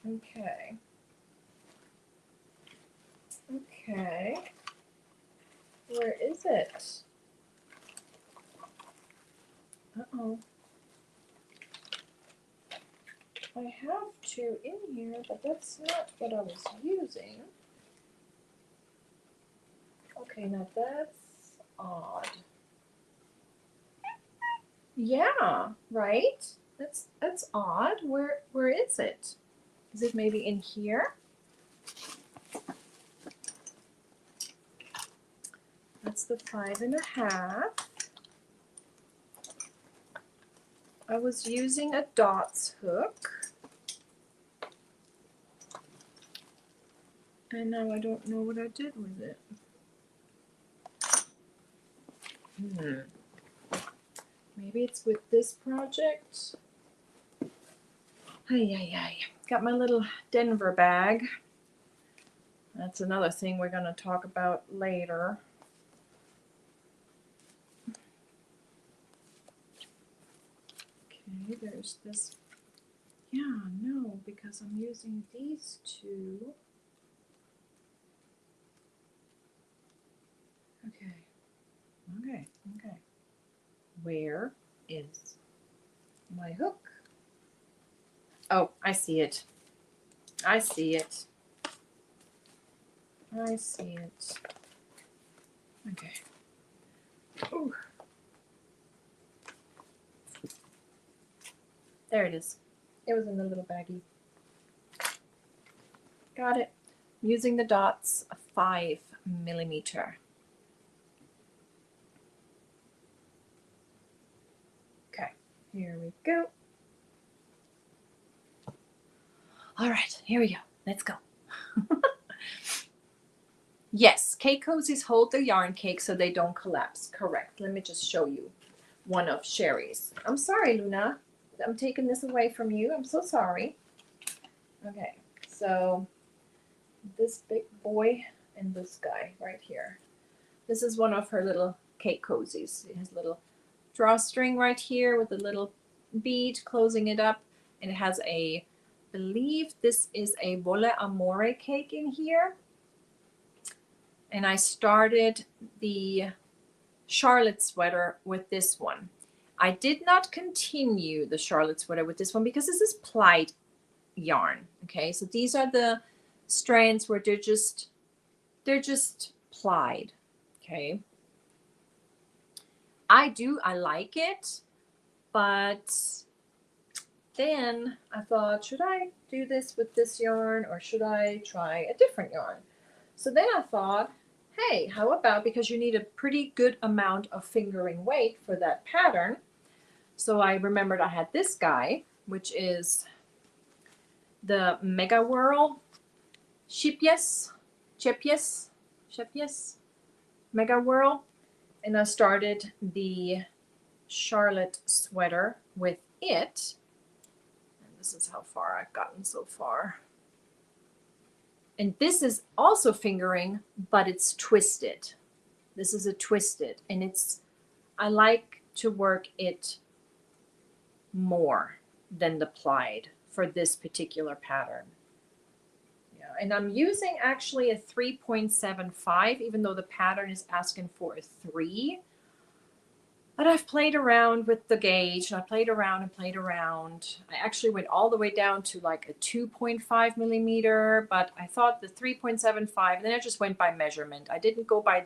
S1: Okay. Okay. Where is it? Uh-oh. I have two in here, but that's not what I was using. Okay, now that's odd. Yeah, right? That's odd. Where is it? Is it maybe in here? That's that's the 5.5. I was using a dots hook. And now I don't know what I did with it. Maybe it's with this project. Ay. Got my little Denver bag. That's another thing we're going to talk about later. Okay, there's this. Yeah, no, because I'm using these two. Okay. Where is my hook? Oh, I see it. Okay. Ooh. There it is. It was in the little baggie. Got it. Using the dots, a 5mm. Okay, here we go. All right, here we go. Let's go. Yes, cake cozies hold the yarn cake so they don't collapse. Correct. Let me just show you one of Sherry's. I'm sorry, Luna. I'm taking this away from you. I'm so sorry. Okay, so this big boy and this guy right here. This is one of her little cake cozies. It has a little drawstring right here with a little bead closing it up. And it has a, I believe this is a Vole Amore cake in here. And I started the Charlotte sweater with this one. I did not continue the Charlotte sweater with this one because this is plied yarn. Okay, so these are the strands where they're just plied. Okay. I like it, but then I thought, should I do this with this yarn or should I try a different yarn? So then I thought, hey, how about, because you need a pretty good amount of fingering weight for that pattern. So I remembered I had this guy, which is the Mega Whirl Chippies Mega Whirl. And I started the Charlotte sweater with it. And this is how far I've gotten so far. And this is also fingering, but it's twisted. This is a twisted, and I like to work it more than the plied for this particular pattern. Yeah, and I'm using actually a 3.75, even though the pattern is asking for a 3. But I've played around with the gauge, and I played around. I actually went all the way down to like a 2.5mm, but I thought the 3.75, and then I just went by measurement. I didn't go by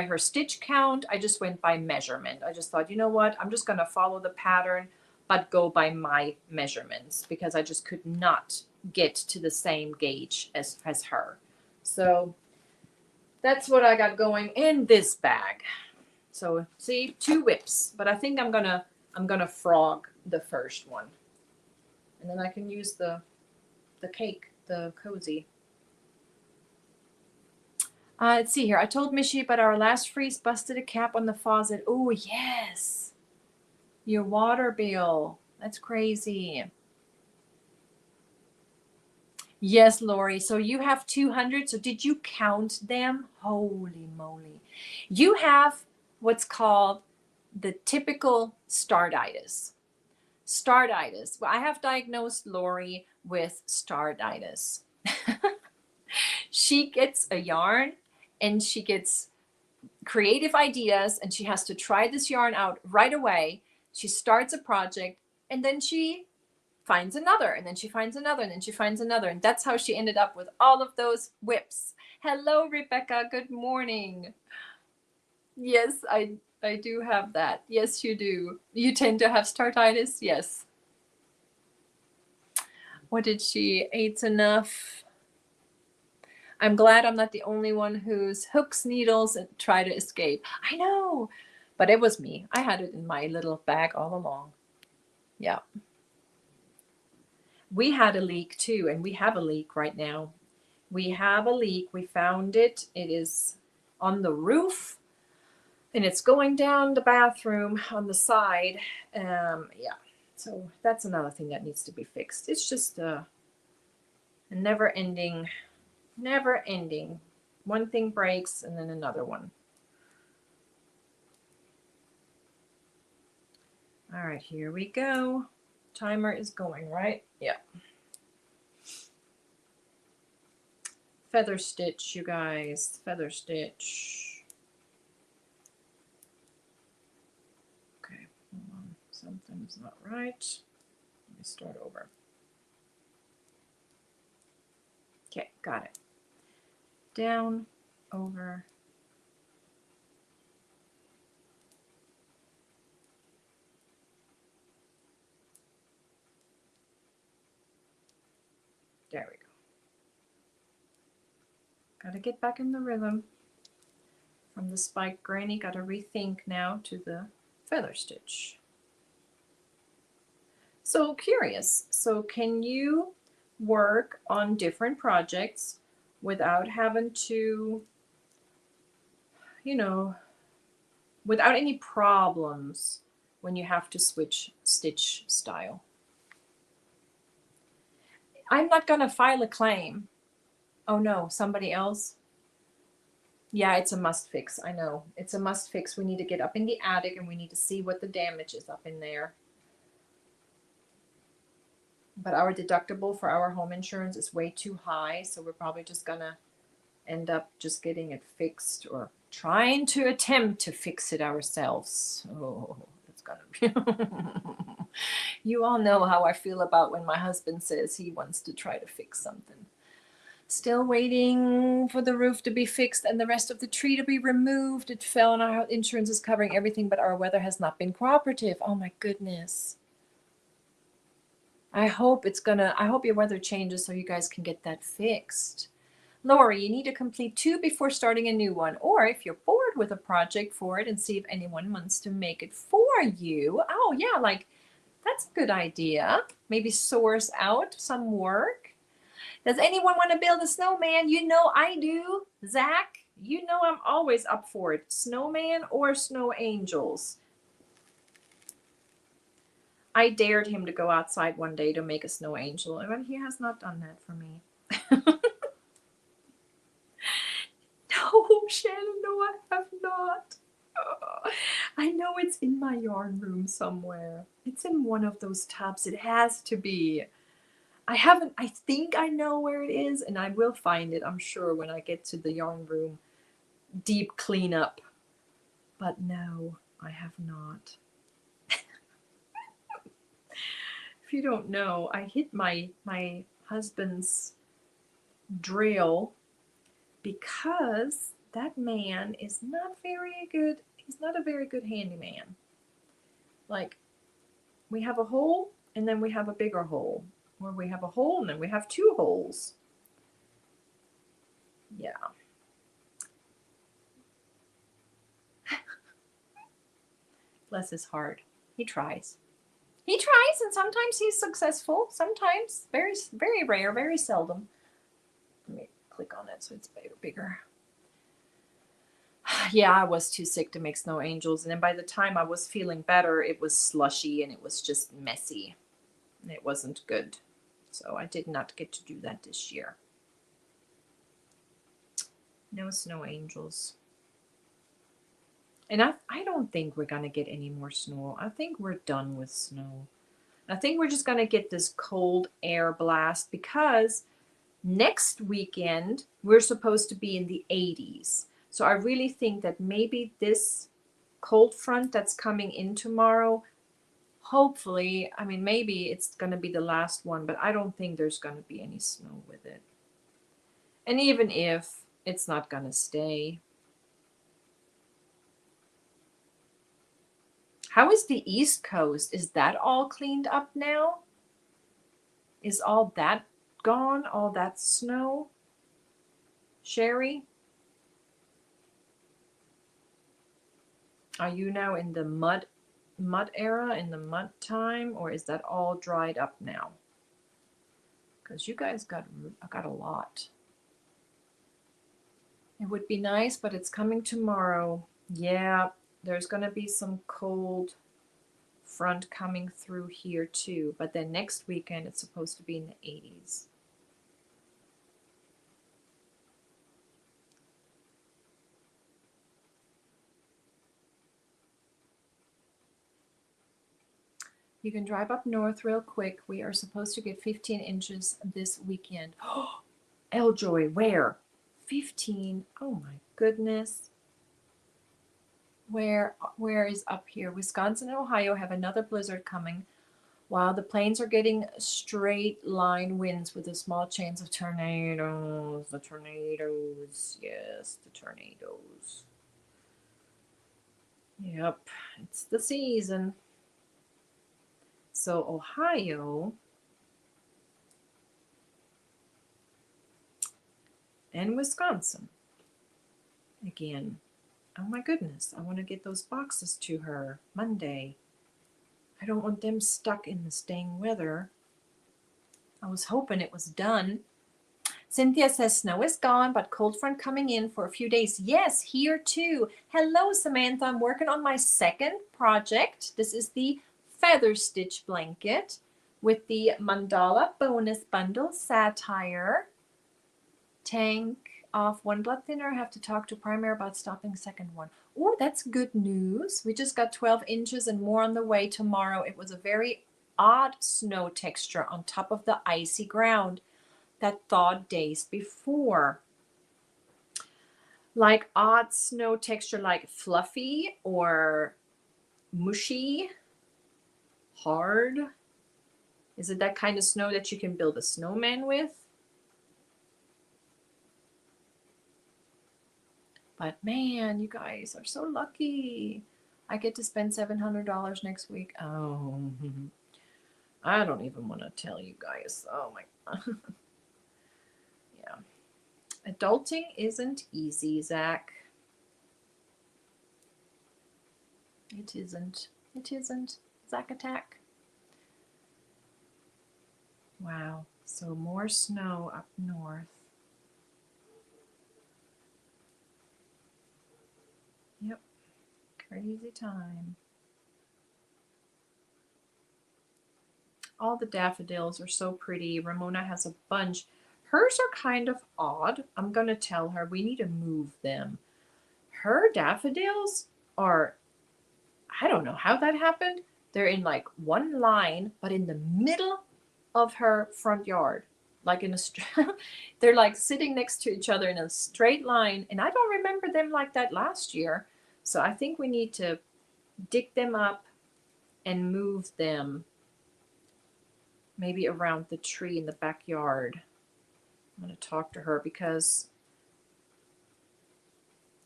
S1: her stitch count. I just went by measurement. I just thought, you know what? I'm just going to follow the pattern, but go by my measurements because I just could not get to the same gauge as her. So that's what I got going in this bag. So see, 2 whips, but I think I'm gonna frog the first one, and then I can use the cake, the cozy. Let's see here. I told Michi, but our last freeze busted a cap on the faucet. Oh yes, your water bill. That's crazy. Yes, Lori. So you have 200. So did you count them? Holy moly! You have what's called the typical startitis. Startitis. Well, I have diagnosed Lori with startitis. She gets a yarn and she gets creative ideas and she has to try this yarn out right away. She starts a project and then she finds another, and then she finds another, and then she finds another. And that's how she ended up with all of those whips. Hello, Rebecca. Good morning. Yes, I do have that. Yes, you do. You tend to have startitis? Yes. What did she? 8's enough. I'm glad I'm not the only one whose hooks, needles, and try to escape. I know, but it was me. I had it in my little bag all along. Yeah. We had a leak too, and we have a leak right now. We have a leak. We found it. It is on the roof, and it's going down the bathroom on the side. Yeah. So that's another thing that needs to be fixed. It's just a never ending. Never ending. One thing breaks and then another one. All right, here we go. Timer is going, right? Yeah. Feather stitch, you guys. Feather stitch. Okay, hold on. Something's not right. Let me start over. Okay, got it. Down, over. There we go. Gotta get back in the rhythm. From the spike granny, gotta rethink now to the feather stitch. So curious. So can you work on different projects without having to, you know, without any problems when you have to switch stitch style? I'm not gonna file a claim. Oh no, somebody else? Yeah, it's a must fix. I know. It's a must fix. We need to get up in the attic and we need to see what the damage is up in there. But our deductible for our home insurance is way too high, so we're probably just gonna end up just getting it fixed or trying to attempt to fix it ourselves. Oh, that's gonna be. You all know how I feel about when my husband says he wants to try to fix something. Still waiting for the roof to be fixed and the rest of the tree to be removed. It fell and our insurance is covering everything, but our weather has not been cooperative. Oh my goodness. I hope your weather changes so you guys can get that fixed. Lori, you need to complete 2 before starting a new one. Or if you're bored with a project, for it and see if anyone wants to make it for you. Oh yeah, like that's a good idea. Maybe source out some work. Does anyone want to build a snowman? You know I do. Zach, you know I'm always up for it. Snowman or snow angels. I dared him to go outside one day to make a snow angel, and he has not done that for me. No, Shannon, no, I have not. I know it's in my yarn room somewhere. It's in one of those tubs. It has to be. I think I know where it is, and I will find it, I'm sure, when I get to the yarn room deep cleanup. But no, I have not. If you don't know, I hit my husband's drill because that man is not very good. He's not a very good handyman. Like, we have a hole and then we have a bigger hole, or we have a hole and then we have 2 holes. Yeah. Bless his heart. He tries. He tries, and sometimes he's successful. Sometimes, very, very rare, very seldom. Let me click on it so it's bigger. Yeah, I was too sick to make snow angels, and then by the time I was feeling better, it was slushy and it was just messy. And it wasn't good. So I did not get to do that this year. No snow angels. And I don't think we're going to get any more snow. I think we're done with snow. I think we're just going to get this cold air blast because next weekend we're supposed to be in the 80s. So I really think that maybe this cold front that's coming in tomorrow, hopefully, I mean, maybe it's going to be the last one, but I don't think there's going to be any snow with it. And even if, it's not going to stay. How is the East Coast? Is that all cleaned up now? Is all that gone? All that snow? Sherry, are you now in the mud era, in the mud time, or is that all dried up now? Because you guys got a lot. It would be nice, but it's coming tomorrow. Yeah, there's going to be some cold front coming through here too. But then next weekend, it's supposed to be in the 80s. You can drive up north real quick. We are supposed to get 15 inches this weekend. Eljoy, where? 15? Oh my goodness. Where is up here? Wisconsin and Ohio have another blizzard coming, while the plains are getting straight line winds with a small chance of tornadoes. The tornadoes. Yes, the tornadoes. Yep, it's the season. So Ohio and Wisconsin. Again, oh my goodness, I want to get those boxes to her Monday. I don't want them stuck in the staying weather. I was hoping it was done. Cynthia says snow is gone, but cold front coming in for a few days. Yes, here too. Hello, Samantha. I'm working on my second project. This is the feather stitch blanket with the mandala bonus bundle satire. Tank off one blood thinner. I have to talk to primary about stopping second one. Oh, that's good news. We just got 12 inches and more on the way tomorrow. It was a very odd snow texture on top of the icy ground that thawed days before. Like odd snow texture, like fluffy or mushy, hard. Is it that kind of snow that you can build a snowman with? But man, you guys are so lucky. I get to spend $700 next week. Oh, I don't even want to tell you guys. Oh my God. Yeah. Adulting isn't easy, Zach. It isn't. It isn't. Zach Attack. Wow. So more snow up north. Yep. Crazy time. All the daffodils are so pretty. Ramona has a bunch. Hers are kind of odd. I'm going to tell her we need to move them. Her daffodils are, I don't know how that happened. They're in like one line, but in the middle of her front yard. Like in a they're like sitting next to each other in a straight line. And I don't remember them like that last year. So I think we need to dig them up and move them maybe around the tree in the backyard. I'm going to talk to her because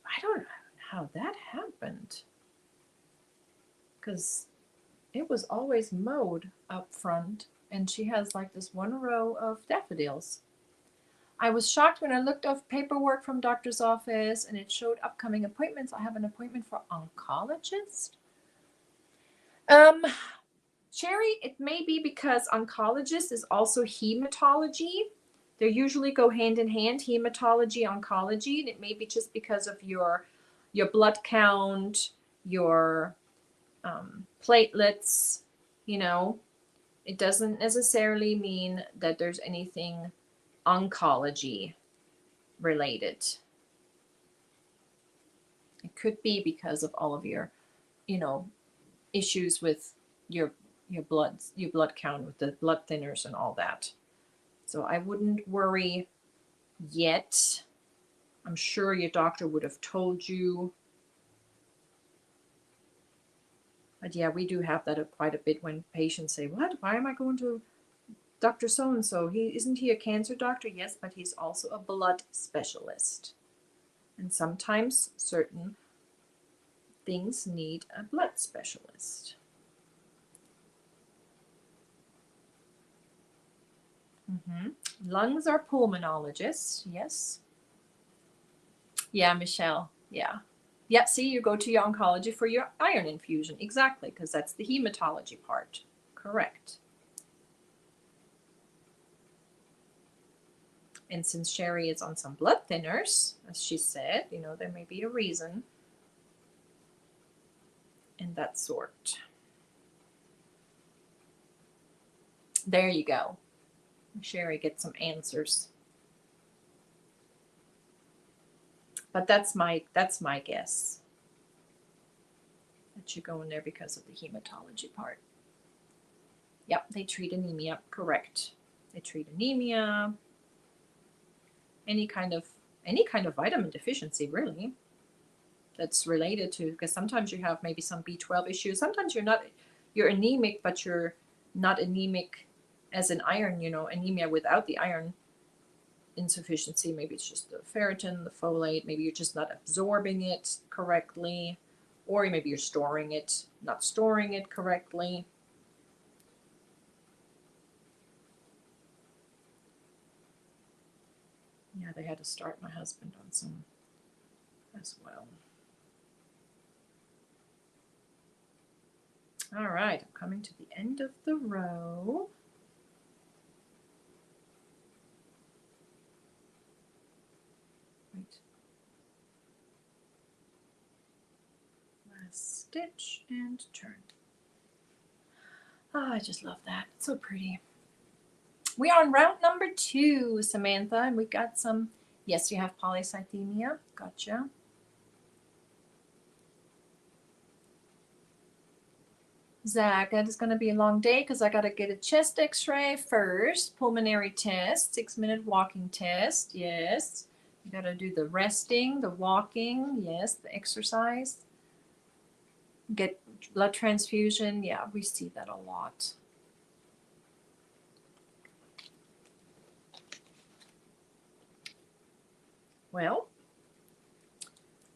S1: I don't know how that happened. Because it was always mowed up front, and she has like this one row of daffodils. I was shocked when I looked up paperwork from doctor's office and it showed upcoming appointments. I have an appointment for oncologist. Sherry, it may be because oncologist is also hematology. They usually go hand in hand, hematology, oncology, and it may be just because of your blood count, your platelets, you know. It doesn't necessarily mean that there's anything oncology related. It could be because of all of your, issues with your blood count with the blood thinners and all that. So I wouldn't worry yet. I'm sure your doctor would have told you. But yeah, we do have that quite a bit when patients say, what? Why am I going to Dr. So-and-so? Isn't he a cancer doctor? Yes, but he's also a blood specialist. And sometimes certain things need a blood specialist. Lungs are pulmonologists, yes. Yeah, Michelle. Yeah. Yeah, see, you go to your oncology for your iron infusion. Exactly, because that's the hematology part. Correct. And since Sherry is on some blood thinners, as she said, you know, there may be a reason in that sort. There you go. Sherry gets some answers. But that's my guess. That you go in there because of the hematology part. Yep, they treat anemia. Correct. They treat anemia. Any kind of vitamin deficiency, really, that's related to, because sometimes you have maybe some B12 issues. Sometimes you're anemic, but you're not anemic as in iron, you know, anemia without the iron insufficiency. Maybe it's just the ferritin, the folate. Maybe you're just not absorbing it correctly, or maybe you're not storing it correctly. Yeah, they had to start my husband on some as well. All right, I'm coming to the end of the row. Right. Last stitch and turn. Oh, I just love that. It's so pretty. We are on round number 2, Samantha, and we got some. Yes, you have polycythemia. Gotcha. Zach, that is going to be a long day because I got to get a chest x-ray first, pulmonary test, 6-minute walking test. Yes. You got to do the resting, the walking. Yes, the exercise. Get blood transfusion. Yeah, we see that a lot. Well,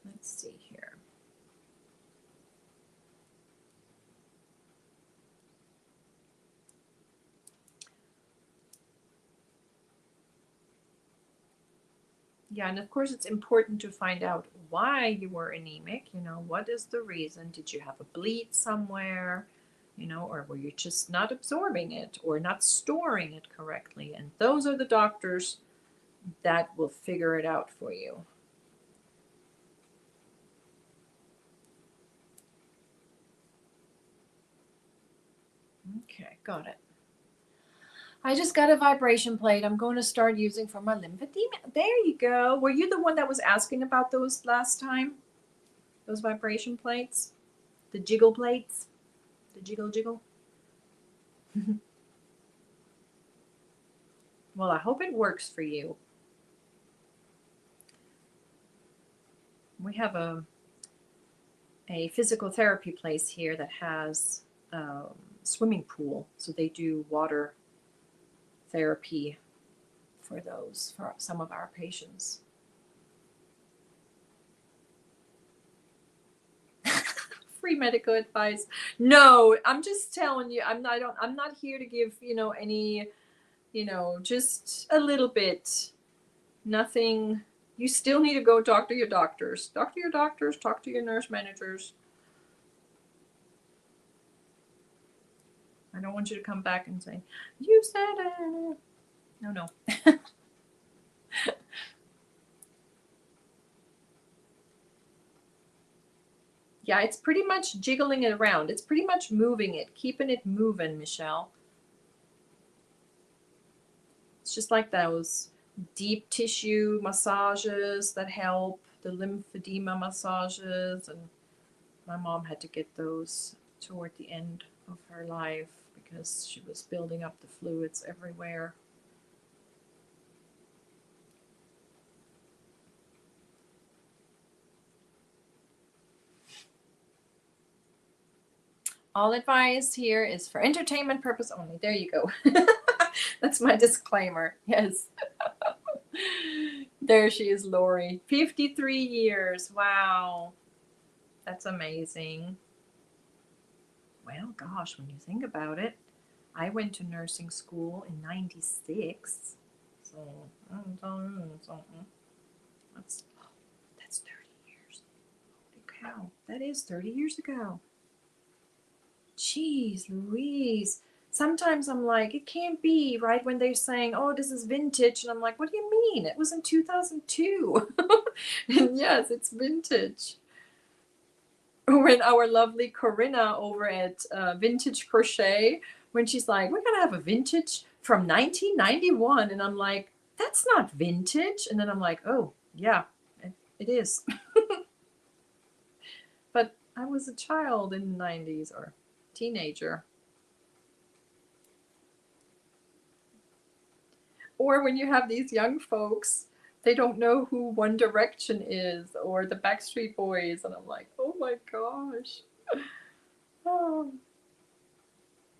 S1: let's see here. Yeah, and of course it's important to find out why you were anemic. You know, what is the reason? Did you have a bleed somewhere? You know, or were you just not absorbing it or not storing it correctly? And those are the doctors that will figure it out for you. Okay, got it. I just got a vibration plate I'm going to start using for my lymphedema. There you go. Were you the one that was asking about those last time? Those vibration plates? The jiggle plates? The jiggle? Well, I hope it works for you. We have a physical therapy place here that has a swimming pool, so they do water therapy for some of our patients. Free medical advice. No, I'm just telling you, I'm not here to give, any, just a little bit. Nothing. You still need to go talk to your doctors. Talk to your doctors, talk to your nurse managers. I don't want you to come back and say, you said it. No. Yeah, it's pretty much jiggling it around. It's pretty much moving it, keeping it moving, Michelle. It's just like those deep tissue massages that help, the lymphedema massages, and my mom had to get those toward the end of her life because she was building up the fluids everywhere. All advice here is for entertainment purpose only. There you go. That's my disclaimer. Yes. There she is, Lori. 53 years. Wow. That's amazing. Well, gosh, when you think about it, I went to nursing school in 96. So, that's That's 30 years. Holy cow. That is 30 years ago. Jeez Louise. Sometimes I'm like, it can't be, right? When they're saying, oh, this is vintage. And I'm like, what do you mean? It was in 2002. And yes, it's vintage. When our lovely Corinna over at Vintage Crochet, when she's like, we're going to have a vintage from 1991. And I'm like, that's not vintage. And then I'm like, oh, yeah, it is. But I was a child in the 90s, or teenager. Or when you have these young folks, they don't know who One Direction is or the Backstreet Boys. And I'm like, oh my gosh. Oh,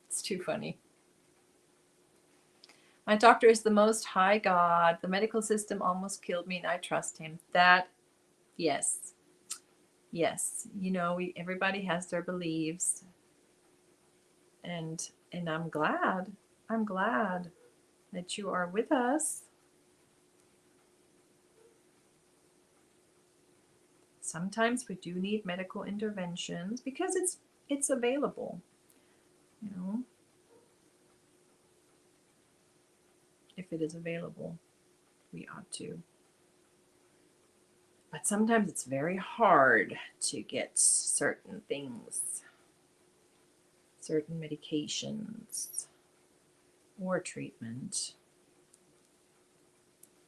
S1: it's too funny. My doctor is the most high God. The medical system almost killed me and I trust him. That, yes. Yes. You know, everybody has their beliefs. And I'm glad. I'm glad that you are with us. Sometimes we do need medical interventions because it's available, you know, if it is available, we ought to. But sometimes it's very hard to get certain things, certain medications or treatment.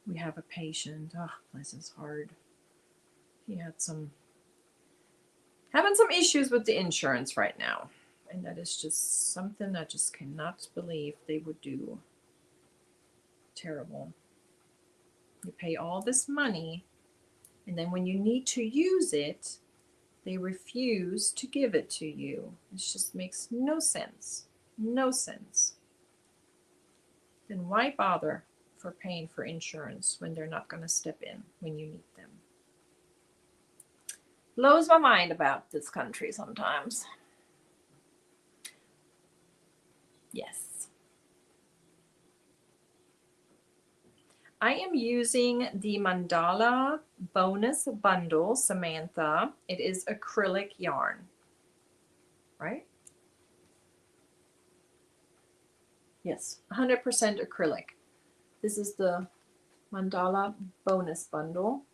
S1: We have a patient, oh, bless his heart. He had having some issues with the insurance right now. And that is just something I just cannot believe they would do. Terrible. You pay all this money, and then when you need to use it, they refuse to give it to you. It just makes no sense. No sense. Then why bother for paying for insurance when they're not going to step in when you need them? Blows my mind about this country sometimes. Yes. I am using the Mandala Bonus Bundle, Samantha. It is acrylic yarn, right? Yes, 100% acrylic. This is the Mandala Bonus Bundle.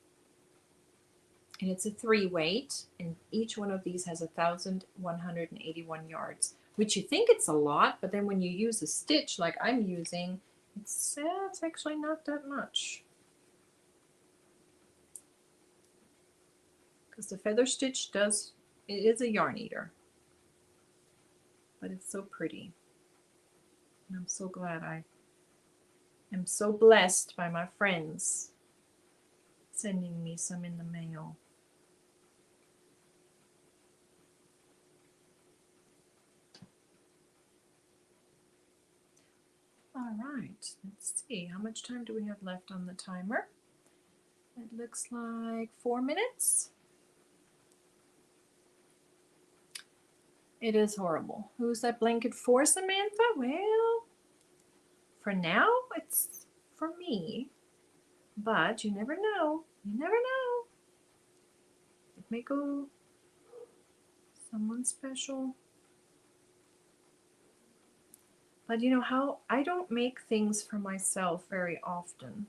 S1: And it's a 3-weight, and each one of these has 1,181 yards, which you think it's a lot, but then when you use a stitch like I'm using, it's actually not that much. Because the feather stitch it is a yarn eater, but it's so pretty. And I'm so glad I am so blessed by my friends sending me some in the mail. All right, let's see. How much time do we have left on the timer? It looks like 4 minutes. It is horrible. Who's that blanket for, Samantha? Well, for now, it's for me. But you never know. You never know. It may go someone special. But you know how I don't make things for myself very often.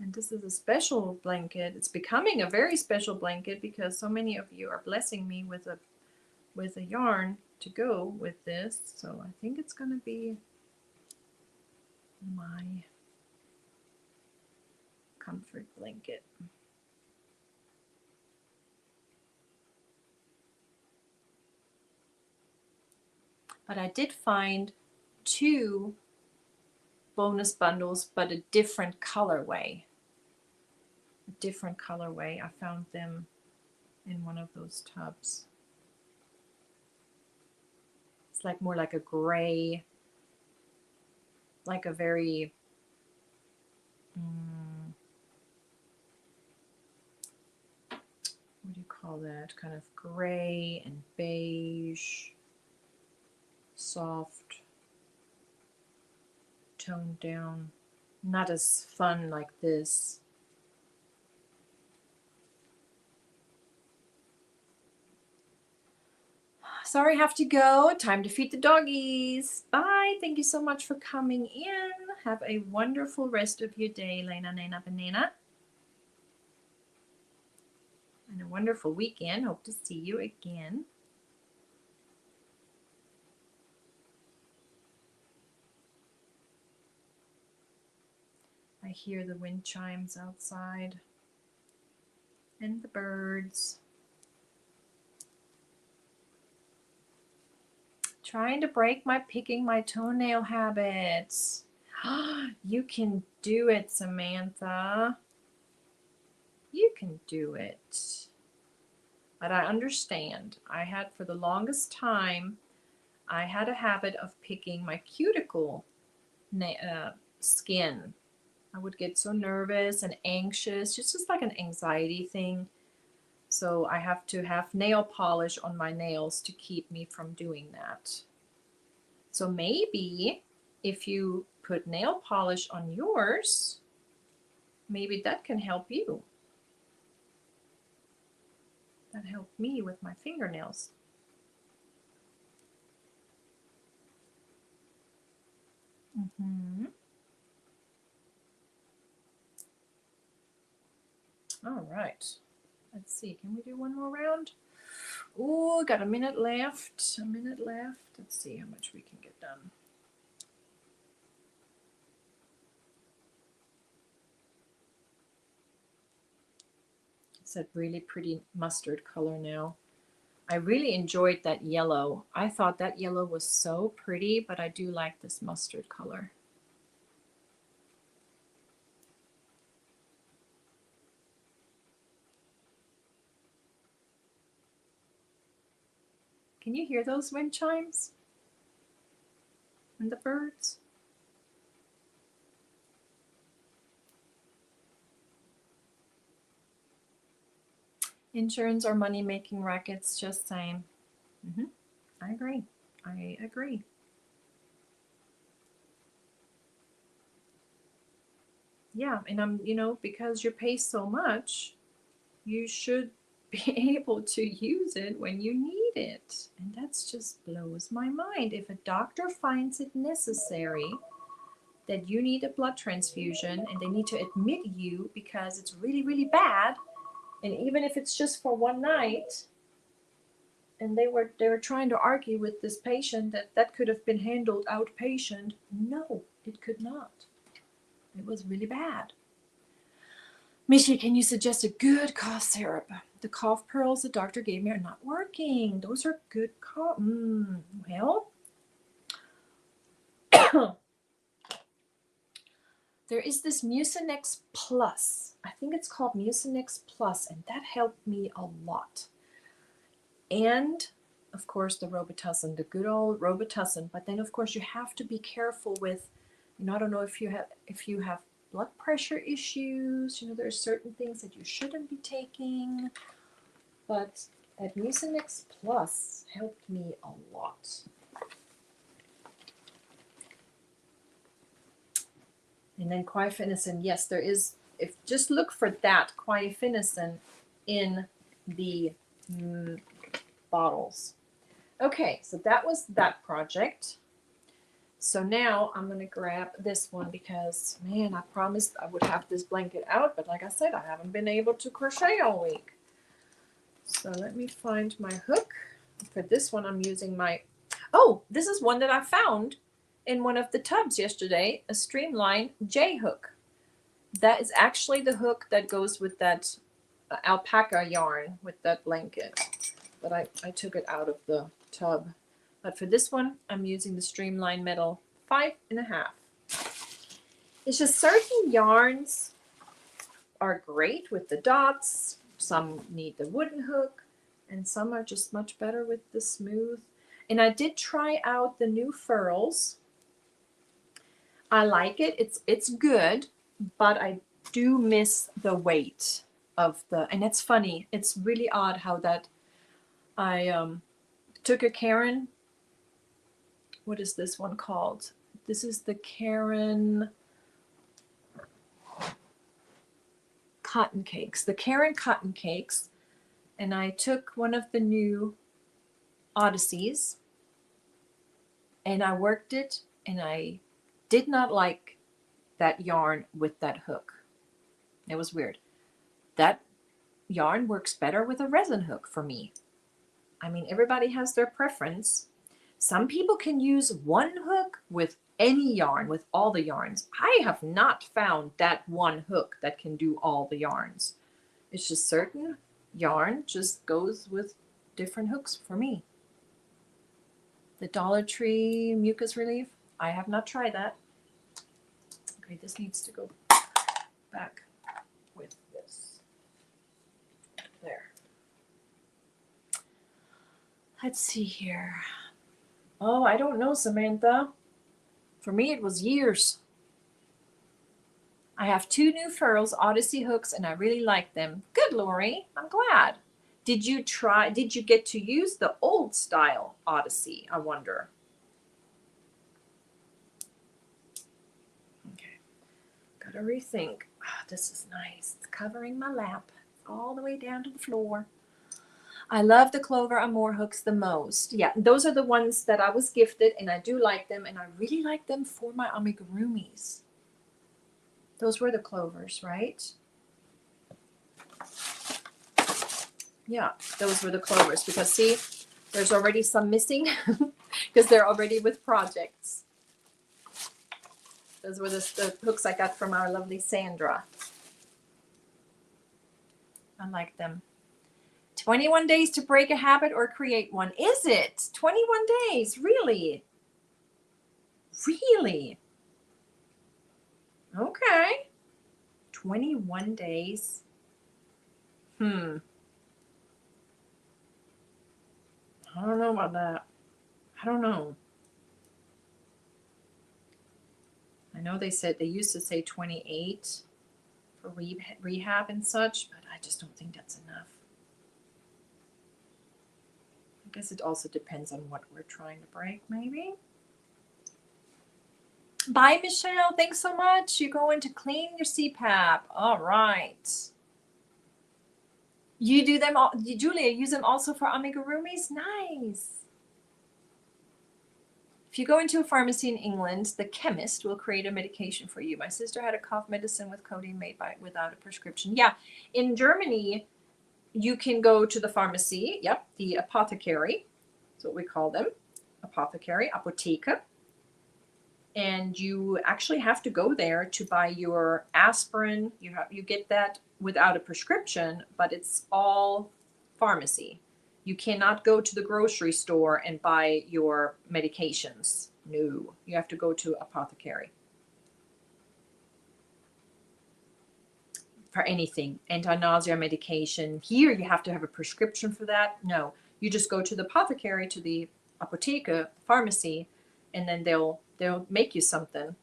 S1: And this is a special blanket. It's becoming a very special blanket because so many of you are blessing me with a yarn to go with this. So I think it's going to be my comfort blanket. But I did find 2 bonus bundles, but a different colorway. I found them in one of those tubs. It's like more like a gray, like a very what do you call that? Kind of gray and beige, soft, toned down. Not as fun like this. Sorry, I have to go. Time to feed the doggies. Bye. Thank you so much for coming in. Have a wonderful rest of your day, Lena, Nena, Banana. And a wonderful weekend. Hope to see you again. I hear the wind chimes outside and the birds. Trying to break my picking my toenail habits. You can do it, Samantha. You can do it. But I understand. I had, for the longest time, I had a habit of picking my cuticle skin. I would get so nervous and anxious, just like an anxiety thing. So I have to have nail polish on my nails to keep me from doing that. So maybe if you put nail polish on yours, maybe that can help you. That helped me with my fingernails. All right. Let's see. Can we do one more round? Oh, got a minute left. A minute left. Let's see how much we can get done. It's a really pretty mustard color now. I really enjoyed that yellow. I thought that yellow was so pretty, but I do like this mustard color. Can you hear those wind chimes? And the birds? Insurance or money-making rackets, just same. I agree. I agree. Yeah, and I'm, because you pay so much, you should be able to use it when you need it. And that's just blows my mind. If a doctor finds it necessary that you need a blood transfusion and they need to admit you because it's really, really bad, and even if it's just for one night, and they were trying to argue with this patient that could have been handled outpatient. No, it could not. It was really bad. Michi, can you suggest a good cough syrup? The cough pearls the doctor gave me are not working. Those are good cough. Well, there is this Mucinex Plus. I think it's called Mucinex Plus, and that helped me a lot. And of course the Robitussin, the good old Robitussin. But then of course you have to be careful with, I don't know if you have blood pressure issues. There are certain things that you shouldn't be taking. But that Mucinex Plus helped me a lot. And then quiafenicin, yes, there is. Just look for that quiafenicin in the bottles. Okay, so that was that project. So now I'm going to grab this one because, man, I promised I would have this blanket out, but like I said, I haven't been able to crochet all week. So let me find my hook. For this one, I'm using my, this is one that I found in one of the tubs yesterday, a Streamline J hook. That is actually the hook that goes with that alpaca yarn with that blanket. But I took it out of the tub. But for this one, I'm using the Streamline Metal 5.5. It's just certain yarns are great with the dots. Some need the wooden hook, and some are just much better with the smooth. And I did try out the new furls. I like it. It's good, but I do miss the weight of the, and it's funny. It's really odd how that, I took a Karen, what is this one called? This is the Karen Cotton Cakes, and I took one of the new Odysseys, and I worked it, and I did not like that yarn with that hook. It was weird. That yarn works better with a resin hook for me. I mean, everybody has their preference. Some people can use one hook with any yarn, with all the yarns. I have not found that one hook that can do all the yarns. It's just certain yarn just goes with different hooks for me. The Dollar Tree mucus relief, I have not tried that. Okay, this needs to go back with this. There. Let's see here. Oh, I don't know, Samantha. For me, it was years. I have 2 new furls, Odyssey hooks, and I really like them. Good, Lori. I'm glad. Did you get to use the old style Odyssey, I wonder? Okay. Gotta rethink. Oh, this is nice. It's covering my lap all the way down to the floor. I love the Clover Amour hooks the most. Yeah, those are the ones that I was gifted, and I do like them, and I really like them for my amigurumis. Those were the Clovers, right? Yeah, those were the Clovers, because see, there's already some missing because they're already with projects. Those were the hooks I got from our lovely Sandra. I like them. 21 days to break a habit or create one. Is it? 21 days? Really? Really? Okay. 21 days. I don't know about that. I don't know. I know they used to say 28 for rehab and such, but I just don't think that's enough. I guess it also depends on what we're trying to break, maybe. Bye, Michelle. Thanks so much. You're going to clean your CPAP. All right. You do them all, Julia, use them also for amigurumis? Nice. If you go into a pharmacy in England, the chemist will create a medication for you. My sister had a cough medicine with codeine made without a prescription. Yeah, in Germany, you can go to the pharmacy. Yep, the apothecary. That's what we call them. Apothecary, Apotheke. And you actually have to go there to buy your aspirin. You get that without a prescription, but it's all pharmacy. You cannot go to the grocery store and buy your medications. No, you have to go to apothecary. For anything, anti-nausea medication. Here you have to have a prescription for that. No, you just go to the apothecary, to the apotheke, pharmacy, and then they'll make you something,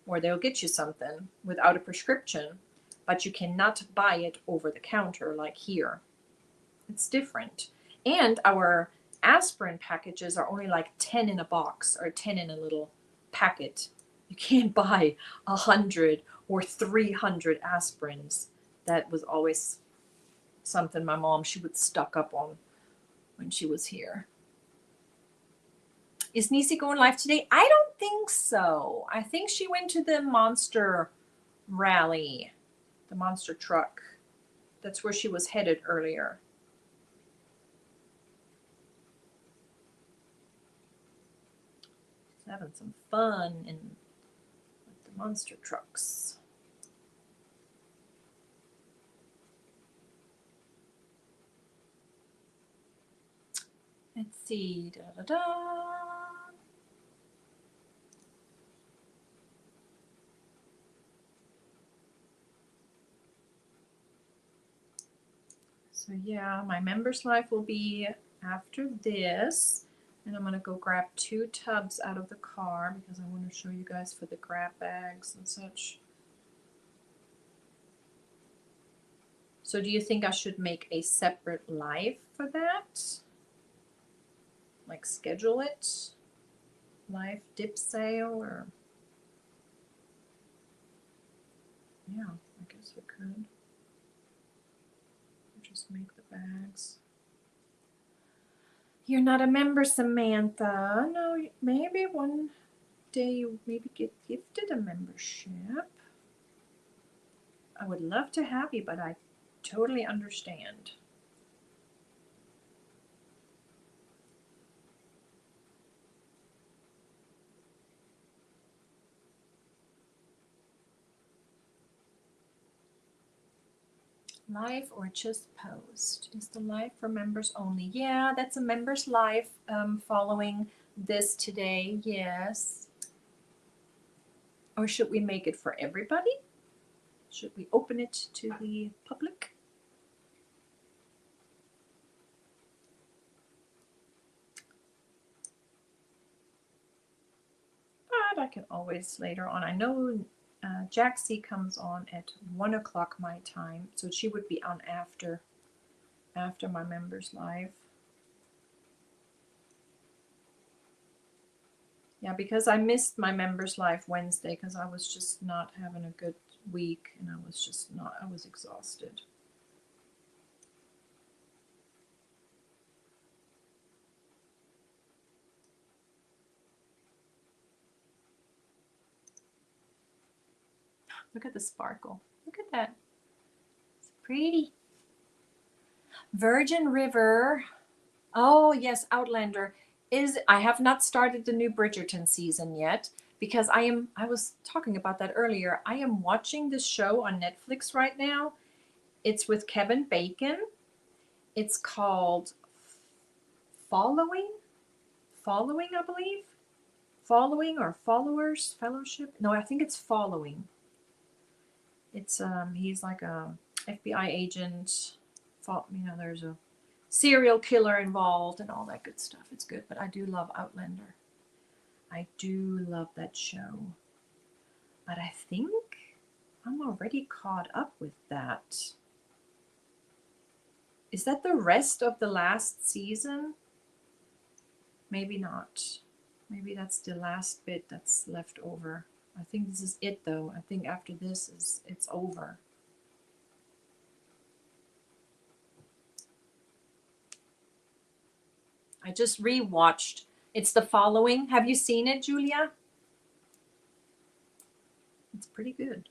S1: or they'll get you something without a prescription, but you cannot buy it over the counter like here. It's different. And our aspirin packages are only like 10 in a box, or 10 in a little packet. You can't buy 100 or 300 aspirins. That was always something my mom, she would stock up on when she was here. Is Nisi going live today? I don't think so. I think she went to the Monster rally, the Monster truck. That's where she was headed earlier. She's having some fun with the monster trucks. Let's see. Da, da, da. So yeah, my members life will be after this. And I'm going to go grab 2 tubs out of the car because I want to show you guys for the grab bags and such. So do you think I should make a separate live for that? Like schedule it? Live dip sale or? Yeah, I guess we could. Just make the bags. You're not a member, Samantha. No, maybe one day you maybe get gifted a membership. I would love to have you, but I totally understand. Live or just post? Is the live for members only? Yeah, that's a members live following this today. Yes. Or should we make it for everybody? Should we open it to the public? But I can always later on. I know Jaxie comes on at 1 o'clock my time, so she would be on after my members live. Yeah, because I missed my members live Wednesday because I was just not having a good week and I was exhausted. Look at the sparkle. Look at that. It's pretty. Virgin River. Oh, yes, Outlander. I have not started the new Bridgerton season yet because I was talking about that earlier. I am watching this show on Netflix right now. It's with Kevin Bacon. It's called Following, I believe. Following or Followers Fellowship. No, I think it's Following. It's he's like a FBI agent. There's a serial killer involved and all that good stuff. It's good, but I do love Outlander. I do love that show. But I think I'm already caught up with that. Is that the rest of the last season? Maybe not. Maybe that's the last bit that's left over. I think this is it though. I think after this it's over. I just rewatched. It's The Following. Have you seen it, Julia? It's pretty good.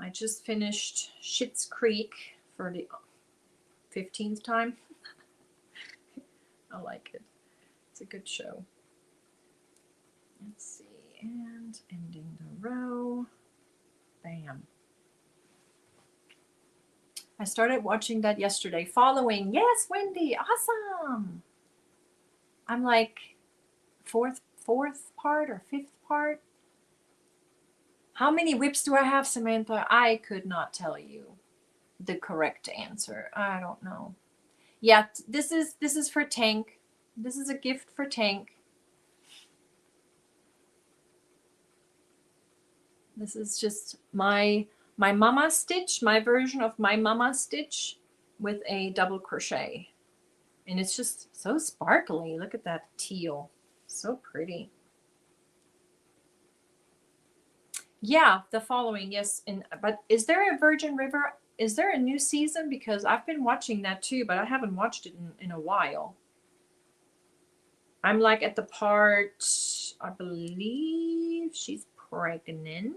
S1: I just finished Schitt's Creek for the 15th time. I like it. It's a good show. Let's see. And ending the row. Bam. I started watching that yesterday. Following. Yes, Wendy. Awesome. I'm like fourth part or fifth part. How many whips do I have, Samantha? I could not tell you the correct answer. I don't know. Yeah, this is for Tank. This is a gift for Tank. This is just my mama stitch, my version of my mama stitch with a double crochet. And it's just so sparkly. Look at that teal. So pretty. Yeah, The Following, yes. But is there a Virgin River? Is there a new season? Because I've been watching that too, but I haven't watched it in a while. I'm like at the part, I believe she's pregnant.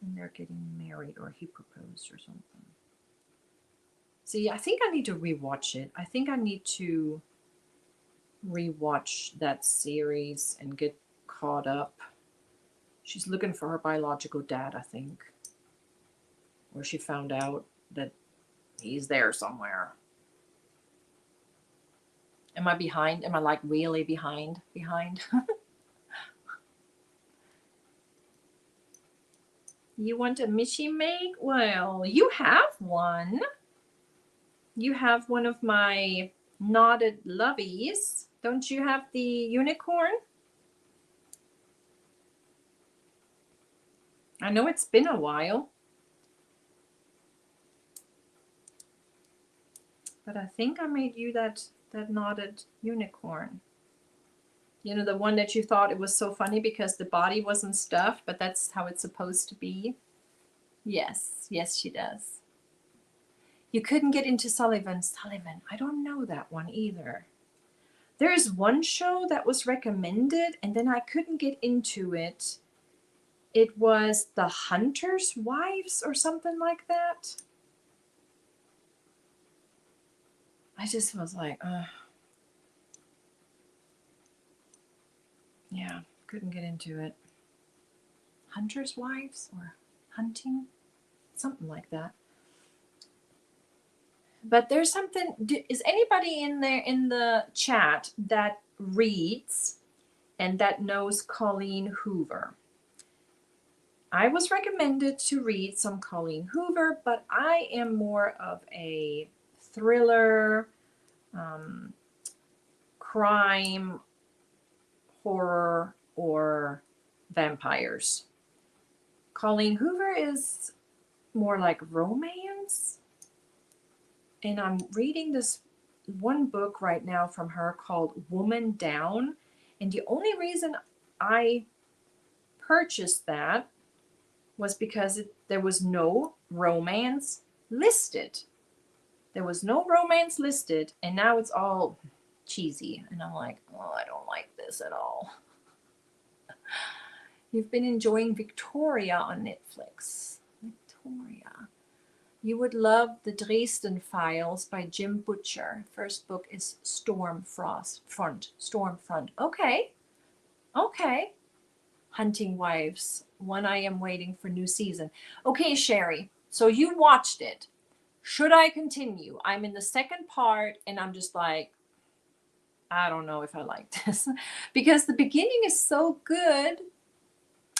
S1: And they're getting married, or he proposed or something. See, I think I need to rewatch it. I think I need to rewatch that series and get caught up. She's looking for her biological dad, I think. Or she found out that he's there somewhere. Am I behind? Am I like really behind? You want a Michi make? Well, you have one. You have one of my knotted lovies. Don't you have the unicorn? I know it's been a while. But I think I made you that knotted unicorn. You know, the one that you thought it was so funny because the body wasn't stuffed, but that's how it's supposed to be. Yes, yes, she does. You couldn't get into Sullivan. I don't know that one either. There's one show that was recommended and then I couldn't get into it. It was The Hunter's Wives or something like that. I just was like, yeah, couldn't get into it. Hunter's Wives or Hunting? Something like that. But there's something, is anybody in there in the chat that reads and that knows Colleen Hoover? I was recommended to read some Colleen Hoover, but I am more of a thriller, crime, horror, or vampires. Colleen Hoover is more like romance. And I'm reading this one book right now from her called Woman Down. And the only reason I purchased that was because there was no romance listed. There was no romance listed, and now it's all cheesy. And I'm like, oh, I don't like this at all. You've been enjoying Victoria on Netflix. Victoria. You would love The Dresden Files by Jim Butcher. First book is Stormfront. Okay. Hunting Wives. One I am waiting for new season. Okay, Sherry. So you watched it. Should I continue? I'm in the second part and I'm just like, I don't know if I like this. Because the beginning is so good.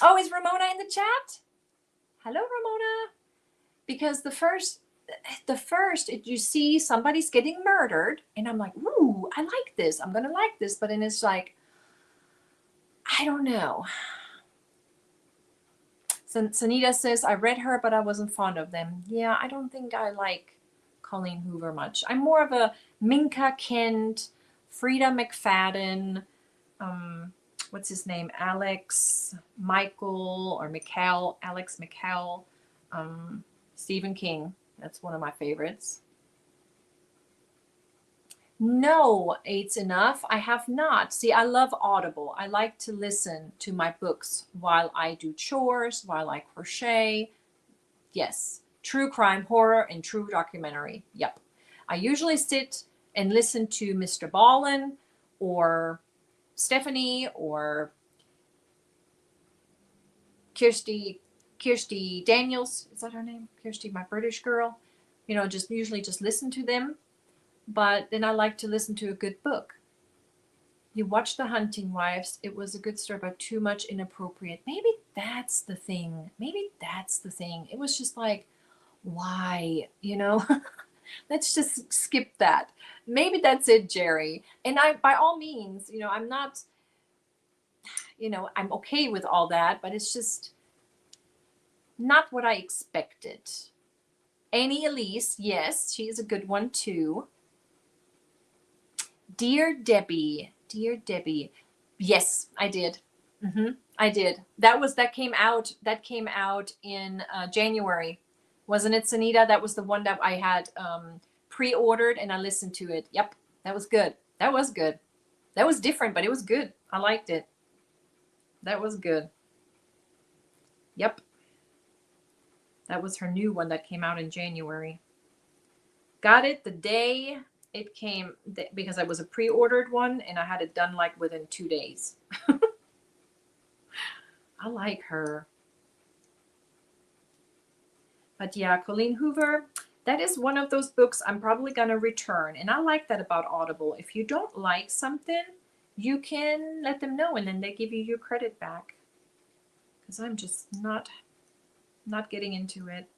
S1: Oh, is Ramona in the chat? Hello, Ramona. Because the first you see somebody's getting murdered and I'm like, ooh, I like this. I'm going to like this. But then it's like, I don't know. Sanita says, I read her, but I wasn't fond of them. Yeah, I don't think I like Colleen Hoover much. I'm more of a Minka Kent, Frida McFadden, what's his name? Alex McCall, Stephen King. That's one of my favorites. No, Eight's Enough. I have not. See, I love Audible. I like to listen to my books while I do chores, while I crochet. Yes, true crime, horror, and true documentary. Yep. I usually sit and listen to Mr. Ballin or Stephanie or Kirsty Daniels. Is that her name? Kirsty, my British girl. You know, usually just listen to them. But then I like to listen to a good book. You watch The Hunting Wives. It was a good story, but too much inappropriate. Maybe that's the thing. It was just like, why? You know, let's just skip that. Maybe that's it, Jerry. And by all means, you know, I'm not, you know, I'm okay with all that, but it's just not what I expected. Annie Elise, yes, she's a good one too. Dear Debbie. Yes, I did. I did. That came out in January, wasn't it, Sanita? That was the one that I had pre-ordered and I listened to it. Yep, that was good. That was different, but it was good. I liked it. That was good. Yep. That was her new one that came out in January. Got it the day it came, because I was a pre-ordered one and I had it done like within 2 days. I like her. But yeah, Colleen Hoover, that is one of those books I'm probably going to return. And I like that about Audible. If you don't like something, you can let them know and then they give you your credit back. Because I'm just not getting into it.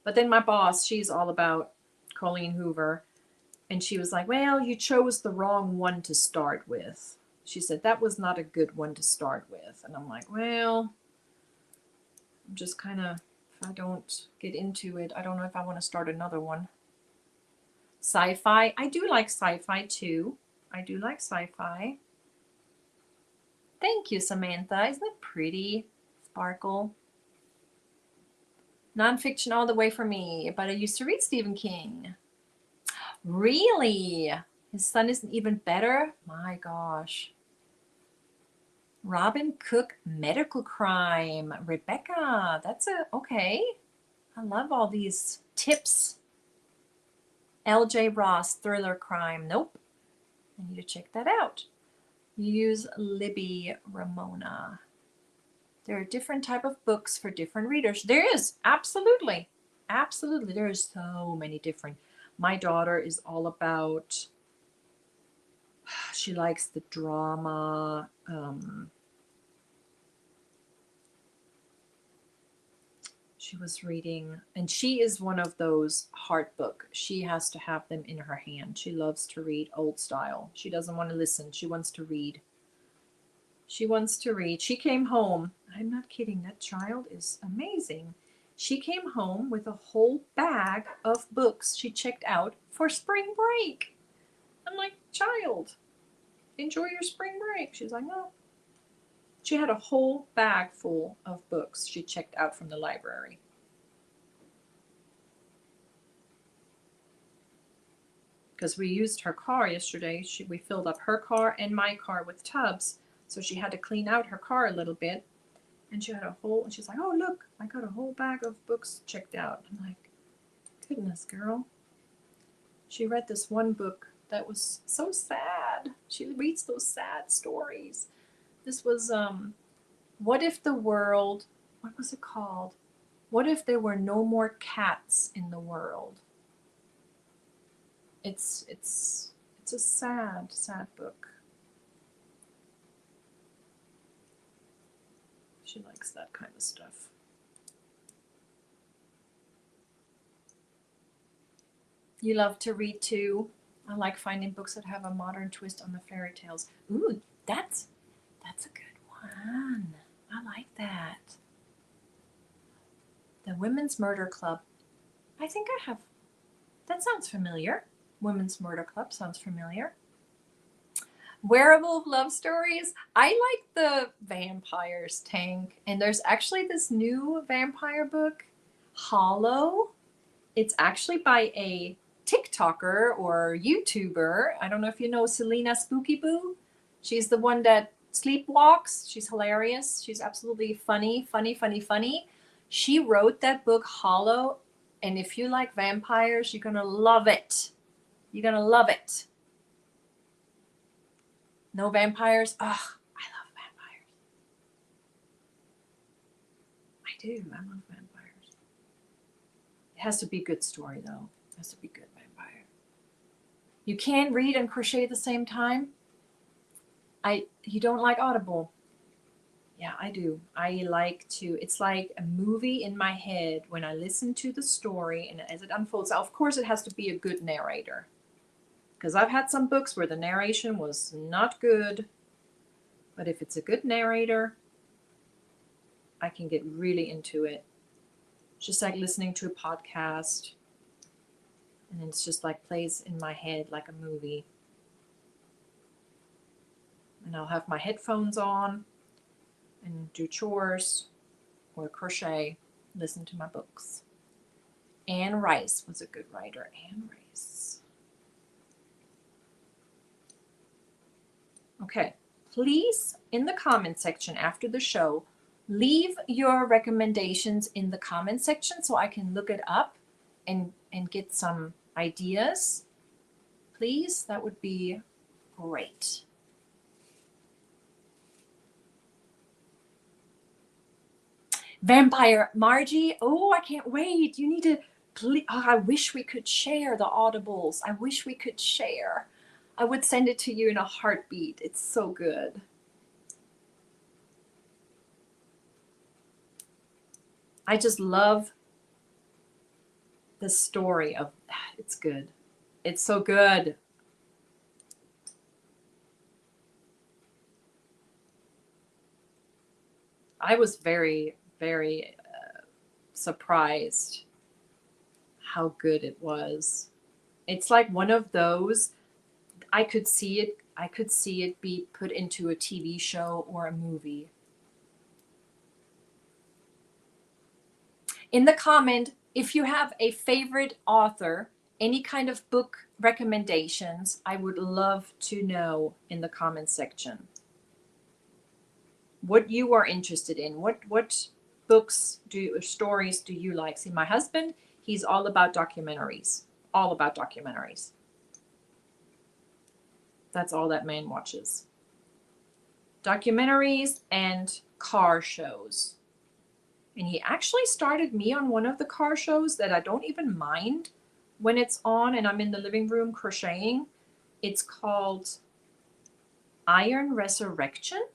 S1: But then my boss, she's all about Colleen Hoover. And she was like, well, you chose the wrong one to start with. She said, that was not a good one to start with. And I'm like, well, I'm just kind of, if I don't get into it, I don't know if I want to start another one. Sci-fi. I do like sci-fi too. I do like sci-fi. Thank you, Samantha. Isn't that pretty? Sparkle. Nonfiction all the way for me, but I used to read Stephen King. Really? His son isn't even better? My gosh. Robin Cook, medical crime. Rebecca, that's okay. I love all these tips. L.J. Ross, thriller crime. Nope. I need to check that out. Use Libby Ramona. There are different type of books for different readers. There is, absolutely. Absolutely. There is so many different. My daughter is all about, she likes the drama. She was reading, and she is one of those heart book. She has to have them in her hand. She loves to read old style. She doesn't want to listen. She wants to read. She wants to read. She came home. I'm not kidding. That child is amazing. She came home with a whole bag of books she checked out for spring break. I'm like, child, enjoy your spring break. She's like, no. She had a whole bag full of books she checked out from the library. Because we used her car yesterday. We filled up her car and my car with tubs. So she had to clean out her car a little bit. And she had a whole, and she's like, oh, look, I got a whole bag of books checked out. I'm like, goodness, girl. She read this one book that was so sad. She reads those sad stories. This was, what if the world, what was it called? What if there were no more cats in the world? It's a sad, sad book. She likes that kind of stuff. You love to read too. I like finding books that have a modern twist on the fairy tales. Ooh, that's a good one. I like that. The Women's Murder Club. I think I have. That sounds familiar. Women's Murder Club sounds familiar. Werewolf love stories. I like the vampires, Tank. And there's actually this new vampire book, Hollow. It's actually by a TikToker or YouTuber. I don't know if you know Selena Spooky Boo. She's the one that sleepwalks. She's hilarious. She's absolutely funny. She wrote that book, Hollow. And if you like vampires, you're going to love it. You're going to love it. No vampires? Ugh, I love vampires. I do. I love vampires. It has to be a good story, though. It has to be good vampire. You can read and crochet at the same time? You don't like Audible? Yeah, I do. I like to, it's like a movie in my head when I listen to the story and as it unfolds. Of course, it has to be a good narrator. Because I've had some books where the narration was not good. But if it's a good narrator, I can get really into it. Just like listening to a podcast. And it's just like plays in my head like a movie. And I'll have my headphones on and do chores or crochet, listen to my books. Anne Rice was a good writer. Anne Rice. Okay, please, in the comment section after the show, leave your recommendations in the comment section so I can look it up and get some ideas. Please, that would be great. Vampire Margie, oh, I can't wait. You need to, please, oh, I wish we could share the audibles. I wish we could share. I would send it to you in a heartbeat. It's so good. I just love the story of that. It's good. It's so good. I was very, very surprised how good it was. It's like one of those, I could see it be put into a TV show or a movie. In the comment, if you have a favorite author, any kind of book recommendations, I would love to know in the comment section what you are interested in. What books or stories do you like? See, my husband, he's all about documentaries. All about documentaries. That's all that man watches. Documentaries and car shows. And he actually started me on one of the car shows that I don't even mind when it's on and I'm in the living room crocheting. It's called Iron Resurrection.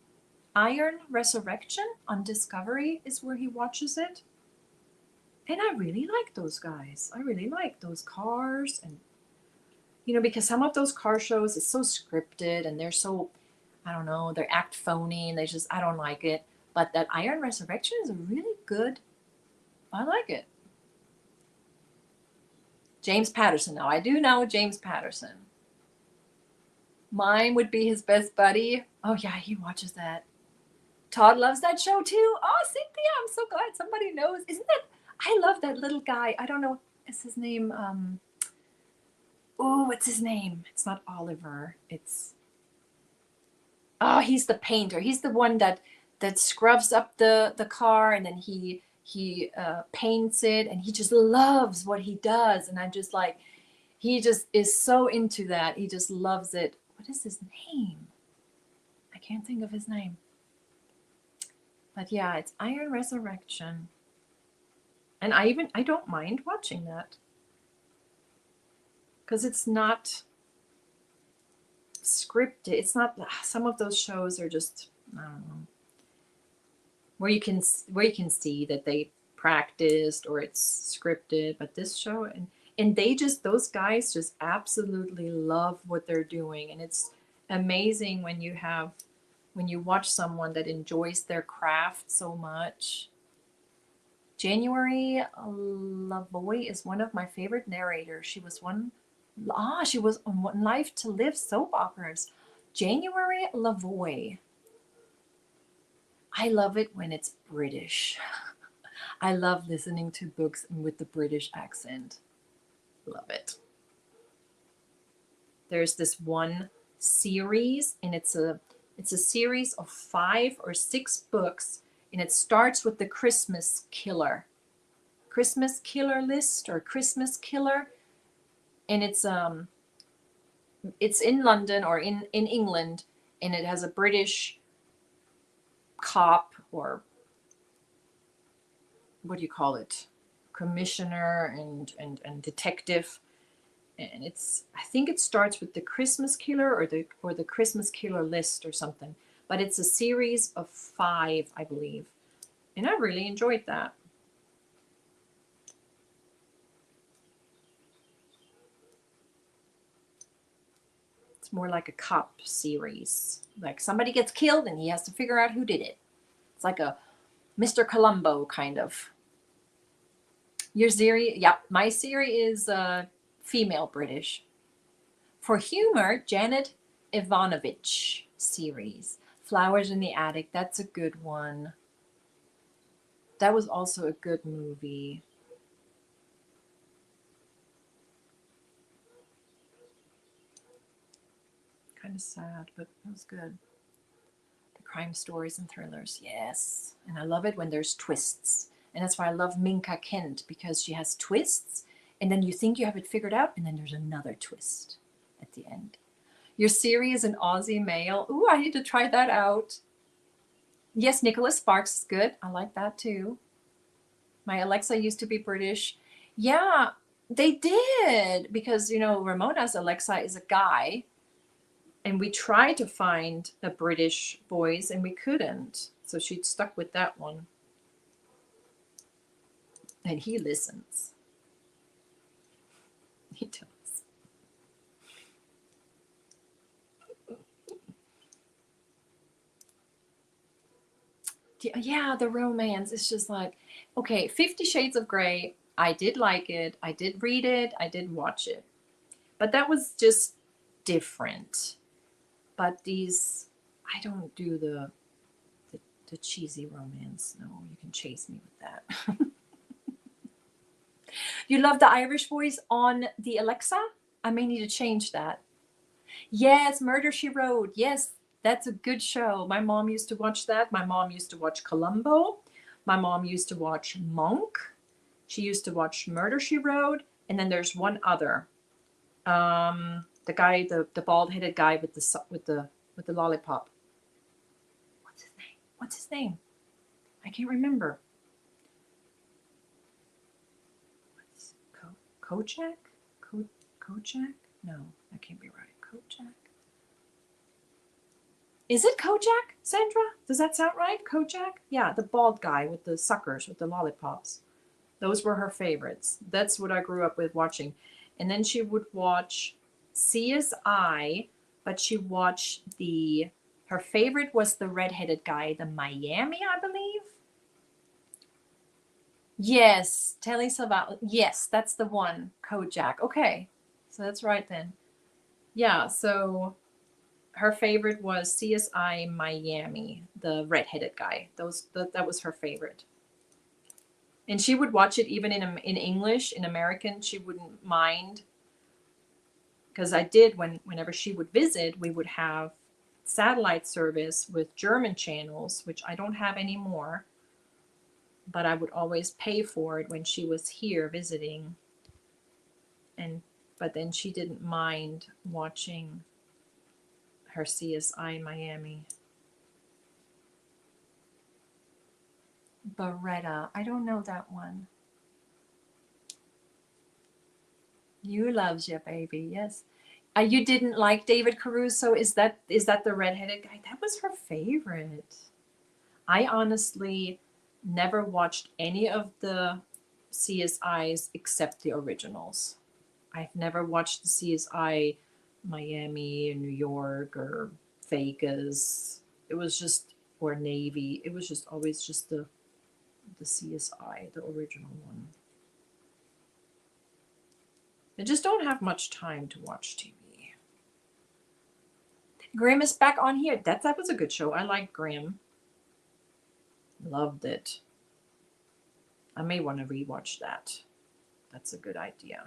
S1: Iron Resurrection on Discovery is where he watches it. And I really like those guys. I really like those cars. And, you know, because some of those car shows is so scripted and they're so, I don't know, they act phony and I don't like it. But that Iron Resurrection is really good. I like it. James Patterson. Now, I do know James Patterson. Mine would be his best buddy. Oh, yeah, he watches that. Todd loves that show, too. Oh, Cynthia, I'm so glad somebody knows. Isn't that, I love that little guy. I don't know, is his name, what's his name? It's not Oliver. He's the painter. He's the one that scrubs up the car and then he paints it and he just loves what he does. And I'm just like, he just is so into that. He just loves it. What is his name? I can't think of his name. But yeah, it's Iron Resurrection. And I don't mind watching that. Because it's not scripted. It's not, some of those shows are just, I don't know, where you can see that they practiced or it's scripted. But this show, and they just, those guys just absolutely love what they're doing. And it's amazing when you watch someone that enjoys their craft so much. January Lavoie is one of my favorite narrators. She was on One Life to Live soap operas. January Lavoie. I love it when it's British. I love listening to books with the British accent. Love it. There's this one series, and it's a series of 5 or 6 books, and it starts with the Christmas Killer list or Christmas Killer, and it's in London or in England, and it has a British cop, or what do you call it, commissioner and detective, and I think it starts with the Christmas Killer or the Christmas Killer list or something, but it's a series of 5, I believe, and I really enjoyed that. It's more like a cop series, like somebody gets killed and he has to figure out who did it. It's like a Mr. Columbo kind of. Your series, yeah, my series is female British. For humor, Janet Ivanovich series, Flowers in the Attic. That's a good one. That was also a good movie. Kind of sad, but it was good. The crime stories and thrillers, yes. And I love it when there's twists. And that's why I love Minka Kent, because she has twists, and then you think you have it figured out, and then there's another twist at the end. Your series in Aussie male. Ooh, I need to try that out. Yes, Nicholas Sparks is good. I like that too. My Alexa used to be British. Yeah, they did, because, you know, Ramona's Alexa is a guy, and we tried to find a British voice, and we couldn't. So she stuck with that one. And he listens. He does. Yeah, the romance is just like, okay, 50 Shades of Grey. I did like it. I did read it. I did watch it. But that was just different. But these, I don't do the cheesy romance. No, you can chase me with that. You love the Irish voice on the Alexa? I may need to change that. Yes, Murder, She Wrote. Yes, that's a good show. My mom used to watch that. My mom used to watch Columbo. My mom used to watch Monk. She used to watch Murder, She Wrote. And then there's one other. The guy, the bald-headed guy with the lollipop. What's his name? What's his name? I can't remember. Kojak? Kojak? No, that can't be right. Kojak. Is it Kojak, Sandra? Does that sound right? Kojak? Yeah, the bald guy with the suckers, with the lollipops. Those were her favorites. That's what I grew up with watching. And then she would watch CSI, but she watched her favorite was the redheaded guy, the Miami, I believe. Yes, Telly Savalas. Yes, that's the one. Kojak. Okay, so that's right then. Yeah, so her favorite was CSI Miami, the redheaded guy. That was her favorite. And she would watch it even in English, in American. She wouldn't mind. Because I did, whenever she would visit, we would have satellite service with German channels, which I don't have anymore. But I would always pay for it when she was here visiting. But then she didn't mind watching her CSI Miami. Beretta. I don't know that one. You loves your baby, yes. You didn't like David Caruso? Is that the redheaded guy? That was her favorite. I honestly never watched any of the CSIs except the originals. I've never watched the CSI Miami or New York or Vegas. It was just, or Navy. It was just always just the CSI, the original one. I just don't have much time to watch TV. Grimm is back on here. That was a good show. I liked Grimm. Loved it. I may want to rewatch that. That's a good idea.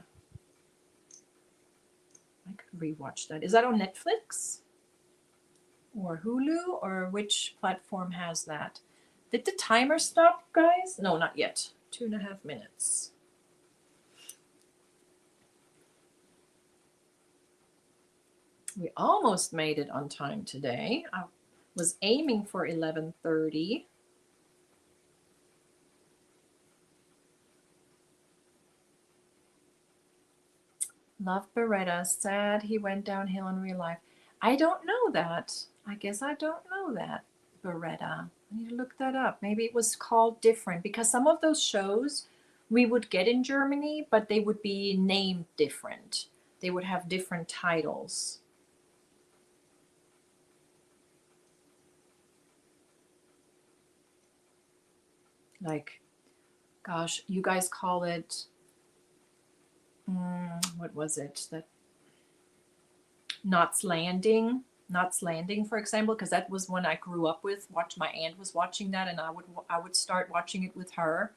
S1: I could rewatch that. Is that on Netflix? Or Hulu? Or which platform has that? Did the timer stop, guys? No, not yet. 2.5 minutes. We almost made it on time today. I was aiming for 11:30. Love Beretta. Sad he went downhill in real life. I don't know that. I guess I don't know that. Beretta. I need to look that up. Maybe it was called different because some of those shows we would get in Germany, but they would be named different. They would have different titles. Like, gosh, you guys call it, what was it? That Knots Landing, for example, because that was one I grew up with. My aunt was watching that, and I would start watching it with her.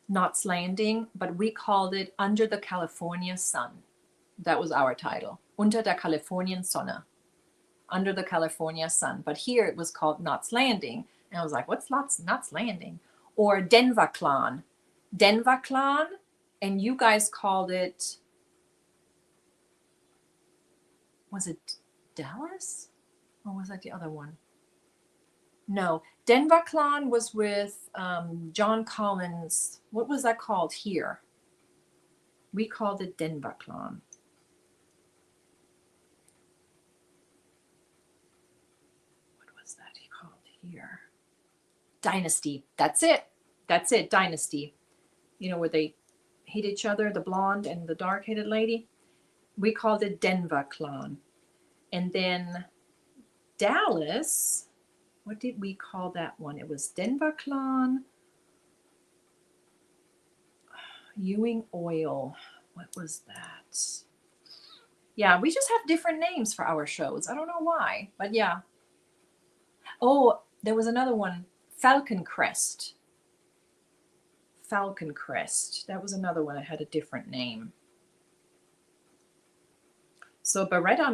S1: Knots Landing, but we called it Under the California Sun. That was our title. Unter der Kalifornien Sonne. Under the California Sun. But here it was called Knots Landing. And I was like, what's Knots Landing? Or Denver Clan. Denver Clan, and you guys called it, was it Dallas? Or was that the other one? No, Denver Clan was with John Collins. What was that called here? We called it Denver Clan. What was that he called here? Dynasty. That's it. Dynasty. You know, where they hate each other, the blonde and the dark-headed lady. We called it Denver Clan. And then Dallas, what did we call that one? It was Denver Clan. Ewing Oil. What was that? Yeah, we just have different names for our shows. I don't know why, but yeah. Oh, there was another one, Falcon Crest. Falcon Crest. That was another one that had a different name. So Beretta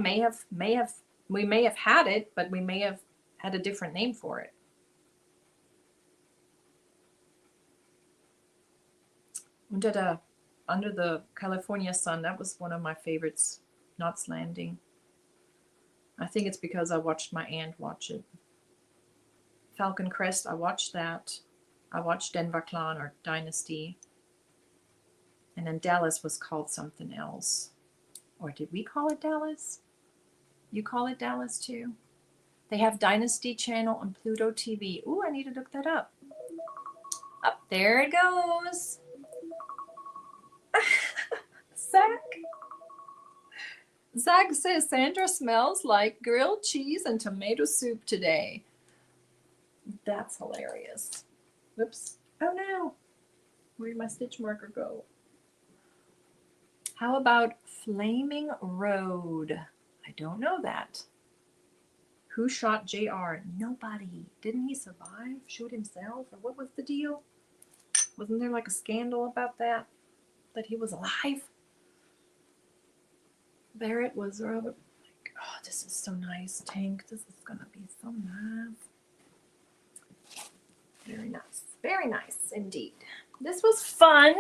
S1: we may have had it, but we may have had a different name for it. Under the California sun, that was one of my favorites. Knots Landing. I think it's because I watched my aunt watch it. Falcon Crest, I watched that. I watched Denver Clan or Dynasty. And then Dallas was called something else. Or did we call it Dallas? You call it Dallas too? They have Dynasty Channel on Pluto TV. Ooh, I need to look that up. Up there it goes. Zach says Sandra smells like grilled cheese and tomato soup today. That's hilarious. Whoops. Oh no. Where did my stitch marker go? How about Flaming Road? I don't know that. Who shot JR? Nobody. Didn't he survive? Shoot himself? Or what was the deal? Wasn't there like a scandal about that? That he was alive? Barrett was Robert. Oh, this is so nice, Tank. This is gonna be so nice. Very nice. Very nice indeed. This was fun.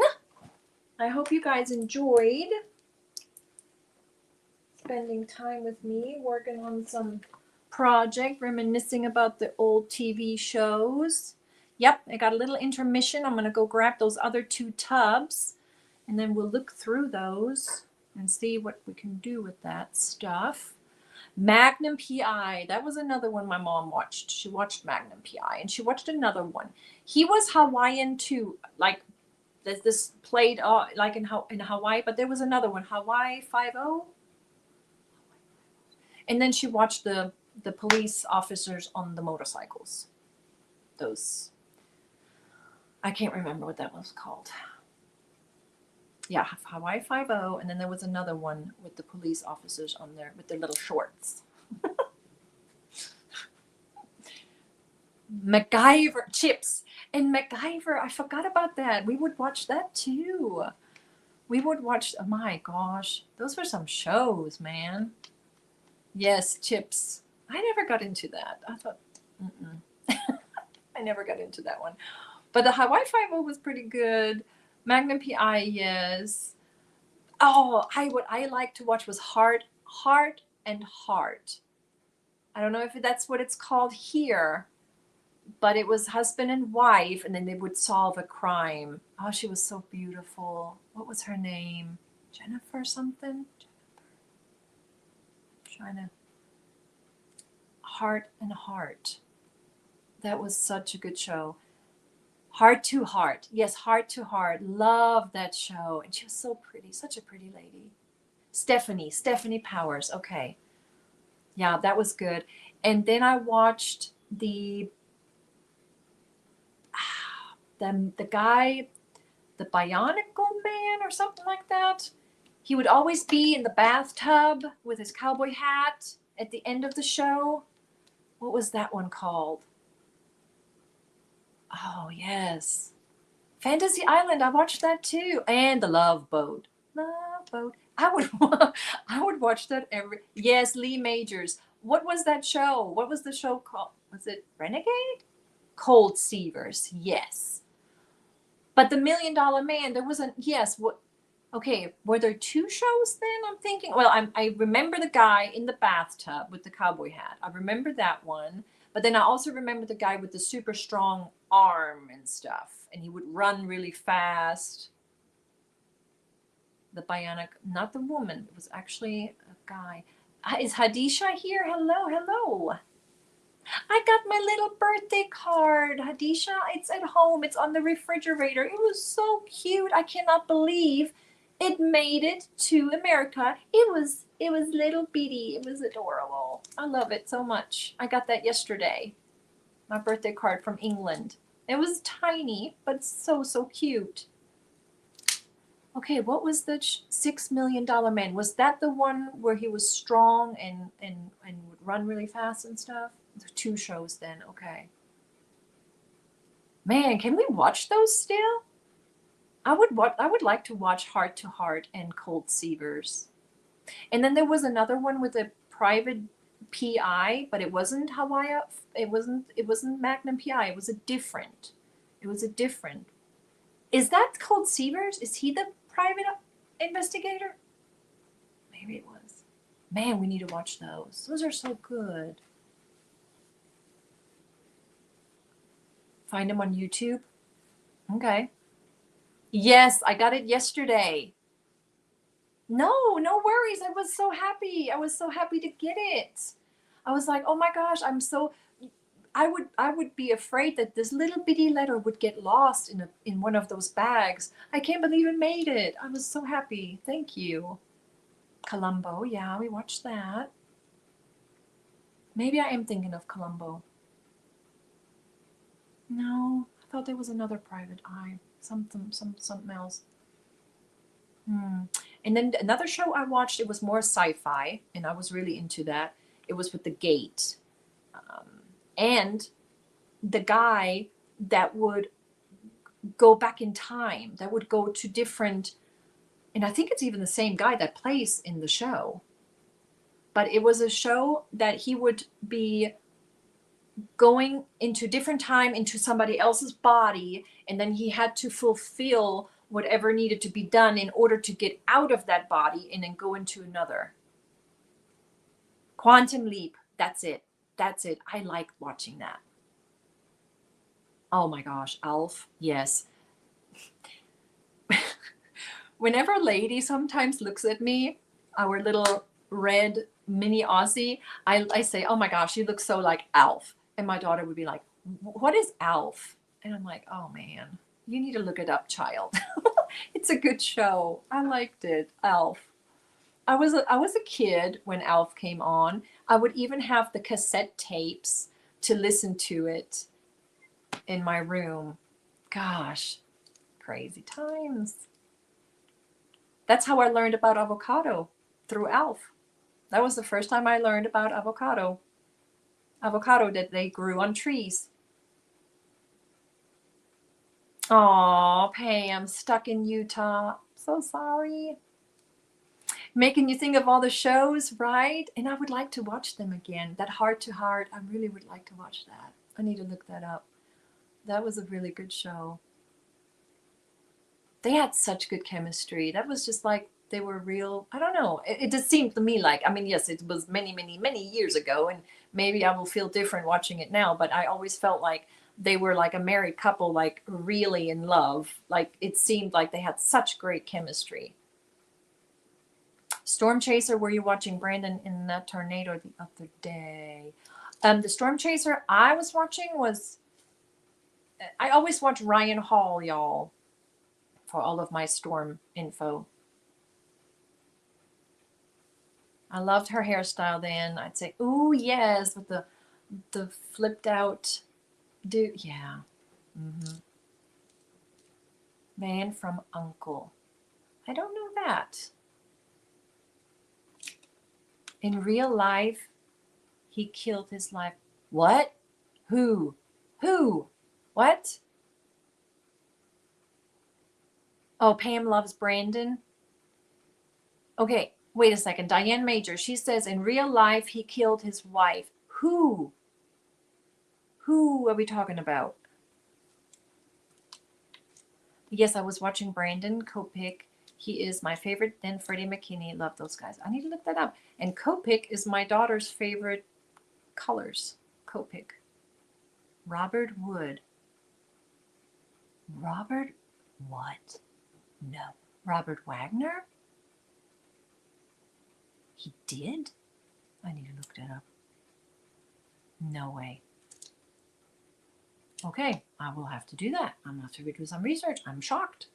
S1: I hope you guys enjoyed spending time with me, working on some project, reminiscing about the old TV shows. Yep, I got a little intermission. I'm gonna go grab those other 2 tubs, and then we'll look through those and see what we can do with that stuff. Magnum PI, that was another one my mom watched. She watched Magnum PI, and she watched another one. He was Hawaiian too, like this played like in Hawaii, but there was another one, Hawaii 5-0. And then she watched the police officers on the motorcycles. Those, I can't remember what that was called. Yeah, Hawaii 5-0, and then there was another one with the police officers on there with their little shorts. MacGyver, Chips, and MacGyver, I forgot about that. We would watch that too. We would watch, oh my gosh, those were some shows, man. Yes, Chips. I never got into that. I thought, I never got into that one. But the Hawaii 5-0 was pretty good. Magnum PI, yes. Oh, what I like to watch was Heart and Heart. I don't know if that's what it's called here, but it was husband and wife, and then they would solve a crime. Oh, she was so beautiful. What was her name? Jennifer something? Heart and Heart. That was such a good show. Heart to Heart. Yes, Heart to Heart. Love that show. And she was so pretty. Such a pretty lady. Stephanie Powers. Okay. Yeah, that was good. And then I watched the guy, the Bionicle Man or something like that. He would always be in the bathtub with his cowboy hat at the end of the show. What was that one called? Oh, yes. Fantasy Island, I watched that too. And The Love Boat. Love Boat. I would watch that yes, Lee Majors. What was that show? What was the show called? Was it Renegade? Cold Seavers, yes. But The $1 Million Man, there wasn't, yes, what, okay, were there 2 shows then? I'm thinking, well, I remember the guy in the bathtub with the cowboy hat. I remember that one. But then I also remember the guy with the super strong arm and stuff. And he would run really fast. The Bionic, not the woman. It was actually a guy. Is Hadisha here? Hello. I got my little birthday card, Hadisha. It's at home. It's on the refrigerator. It was so cute. I cannot believe it made it to America. It was little bitty. It was adorable. I love it so much. I got that yesterday. My birthday card from England. It was tiny, but so cute. Okay, what was the $6 million man? Was that the one where he was strong and would run really fast and stuff? The 2 shows then. Okay. Man, can we watch those still? I would like to watch Heart to Heart and Cold Seavers. And then there was another one with a private PI, but it wasn't Hawaii. It wasn't Magnum PI. It was a different. It was a different. Is that Cold Seavers? Is he the private investigator? Maybe it was. Man, we need to watch those. Those are so good. Find them on YouTube. Okay. Yes, I got it yesterday. No, no worries. I was so happy. I was so happy to get it. I was like, oh my gosh, I would be afraid that this little bitty letter would get lost in one of those bags. I can't believe it made it. I was so happy. Thank you. Columbo, yeah, we watched that. Maybe I am thinking of Columbo. No, I thought there was another private eye. Something else. And then another show I watched, it was more sci-fi, and I was really into that. It was with the gate. And the guy that would go back in time, that would go to different, and I think it's even the same guy that plays in the show. But it was a show that he would be going into different time into somebody else's body, and then he had to fulfill whatever needed to be done in order to get out of that body and then go into another. Quantum Leap. That's it. That's it. I like watching that. Oh my gosh, Alf. Yes. Whenever Lady sometimes looks at me, our little red mini Aussie, I say, oh my gosh, you look so like Alf. And my daughter would be like, what is Alf? And I'm like, oh man, you need to look it up, child. It's a good show. I liked it. Alf. I was a kid when Alf came on. I would even have the cassette tapes to listen to it in my room. Gosh, crazy times. That's how I learned about avocado, through Alf. That was the first time I learned about avocado. Avocado that they grew on trees. Aw, Pam, stuck in Utah. So sorry. Making you think of all the shows, right? And I would like to watch them again. That Heart to Heart, I really would like to watch that. I need to look that up. That was a really good show. They had such good chemistry. That was just like they were real. I don't know. It just seemed to me like, I mean, yes, it was many, many, many years ago, and maybe I will feel different watching it now, but I always felt like they were like a married couple, like really in love. Like it seemed like they had such great chemistry. Storm Chaser, were you watching Brandon in that tornado the other day? The Storm Chaser I was watching was, I always watch Ryan Hall, y'all, for all of my storm info. I loved her hairstyle then. I'd say, ooh, yes, with the flipped out dude. Yeah. Man from Uncle. I don't know that. In real life, he killed his life. What? Who? Who? What? Oh, Pam loves Brandon. Okay, wait a second. Diane Major, she says in real life he killed his wife. Who? Who are we talking about? Yes, I was watching Brandon Kopic. He is my favorite. Then Freddie McKinney. Love those guys. I need to look that up. And Copic is my daughter's favorite colors. Copic. Robert Wood. Robert what? No. Robert Wagner? He did? I need to look that up. No way. Okay, I will have to do that. I'm going to have to do some research. I'm shocked.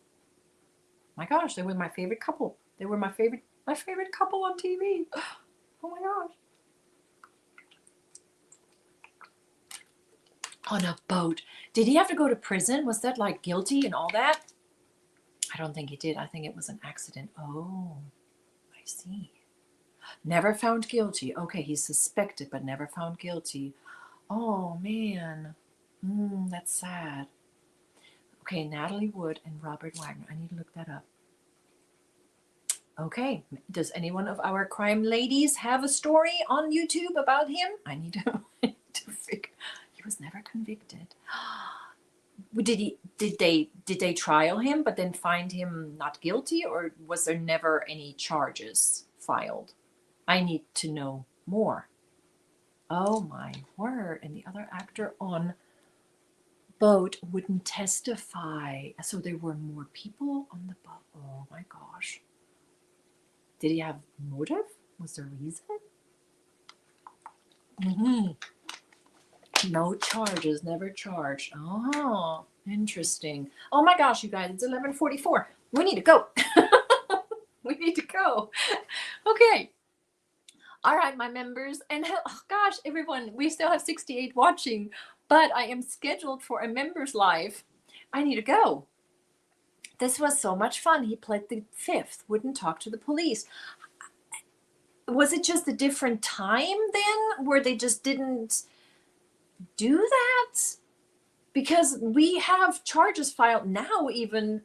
S1: My gosh, they were my favorite couple. They were my favorite couple on TV. Oh my gosh. On a boat. Did he have to go to prison? Was that like guilty and all that? I don't think he did. I think it was an accident. Oh, I see. Never found guilty. Okay, he's suspected but never found guilty. Oh, man. That's sad. Okay, Natalie Wood and Robert Wagner. I need to look that up. Okay, does anyone of our crime ladies have a story on YouTube about him? I need to figure. He was never convicted. Did they trial him but then find him not guilty, or was there never any charges filed? I need to know more. Oh my word. And the other actor on boat wouldn't testify. So there were more people on the boat. Oh my gosh. Did he have motive? Was there a reason? No charges, never charged. Oh, interesting. Oh my gosh, you guys, it's 11:44. We need to go. We need to go. Okay. All right, my members. And oh gosh, everyone, we still have 68 watching, but I am scheduled for a members live. I need to go. This was so much fun. He pled the fifth, wouldn't talk to the police. Was it just a different time then where they just didn't do that? Because we have charges filed now even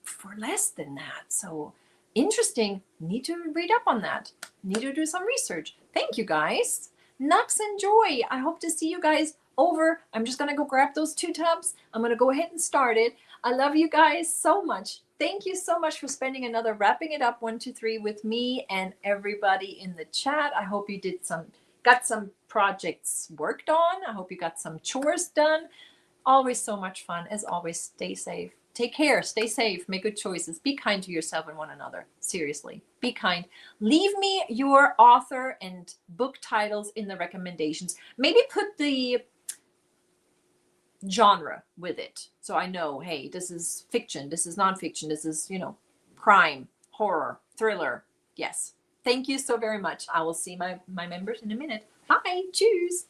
S1: for less than that. So interesting. Need to read up on that. Need to do some research. Thank you guys. Nux and Joy. I hope to see you guys over. I'm just going to go grab those 2 tubs. I'm going to go ahead and start it. I love you guys so much. Thank you so much for spending another Wrapping It Up 1, 2, 3 with me and everybody in the chat. I hope you got some projects worked on. I hope you got some chores done. Always so much fun. As always, stay safe. Take care. Stay safe. Make good choices. Be kind to yourself and one another. Seriously, be kind. Leave me your author and book titles in the recommendations. Maybe put the genre with it, so I know, hey, this is fiction, this is nonfiction, this is, crime, horror, thriller. Yes. Thank you so very much. I will see my members in a minute. Bye. Cheers.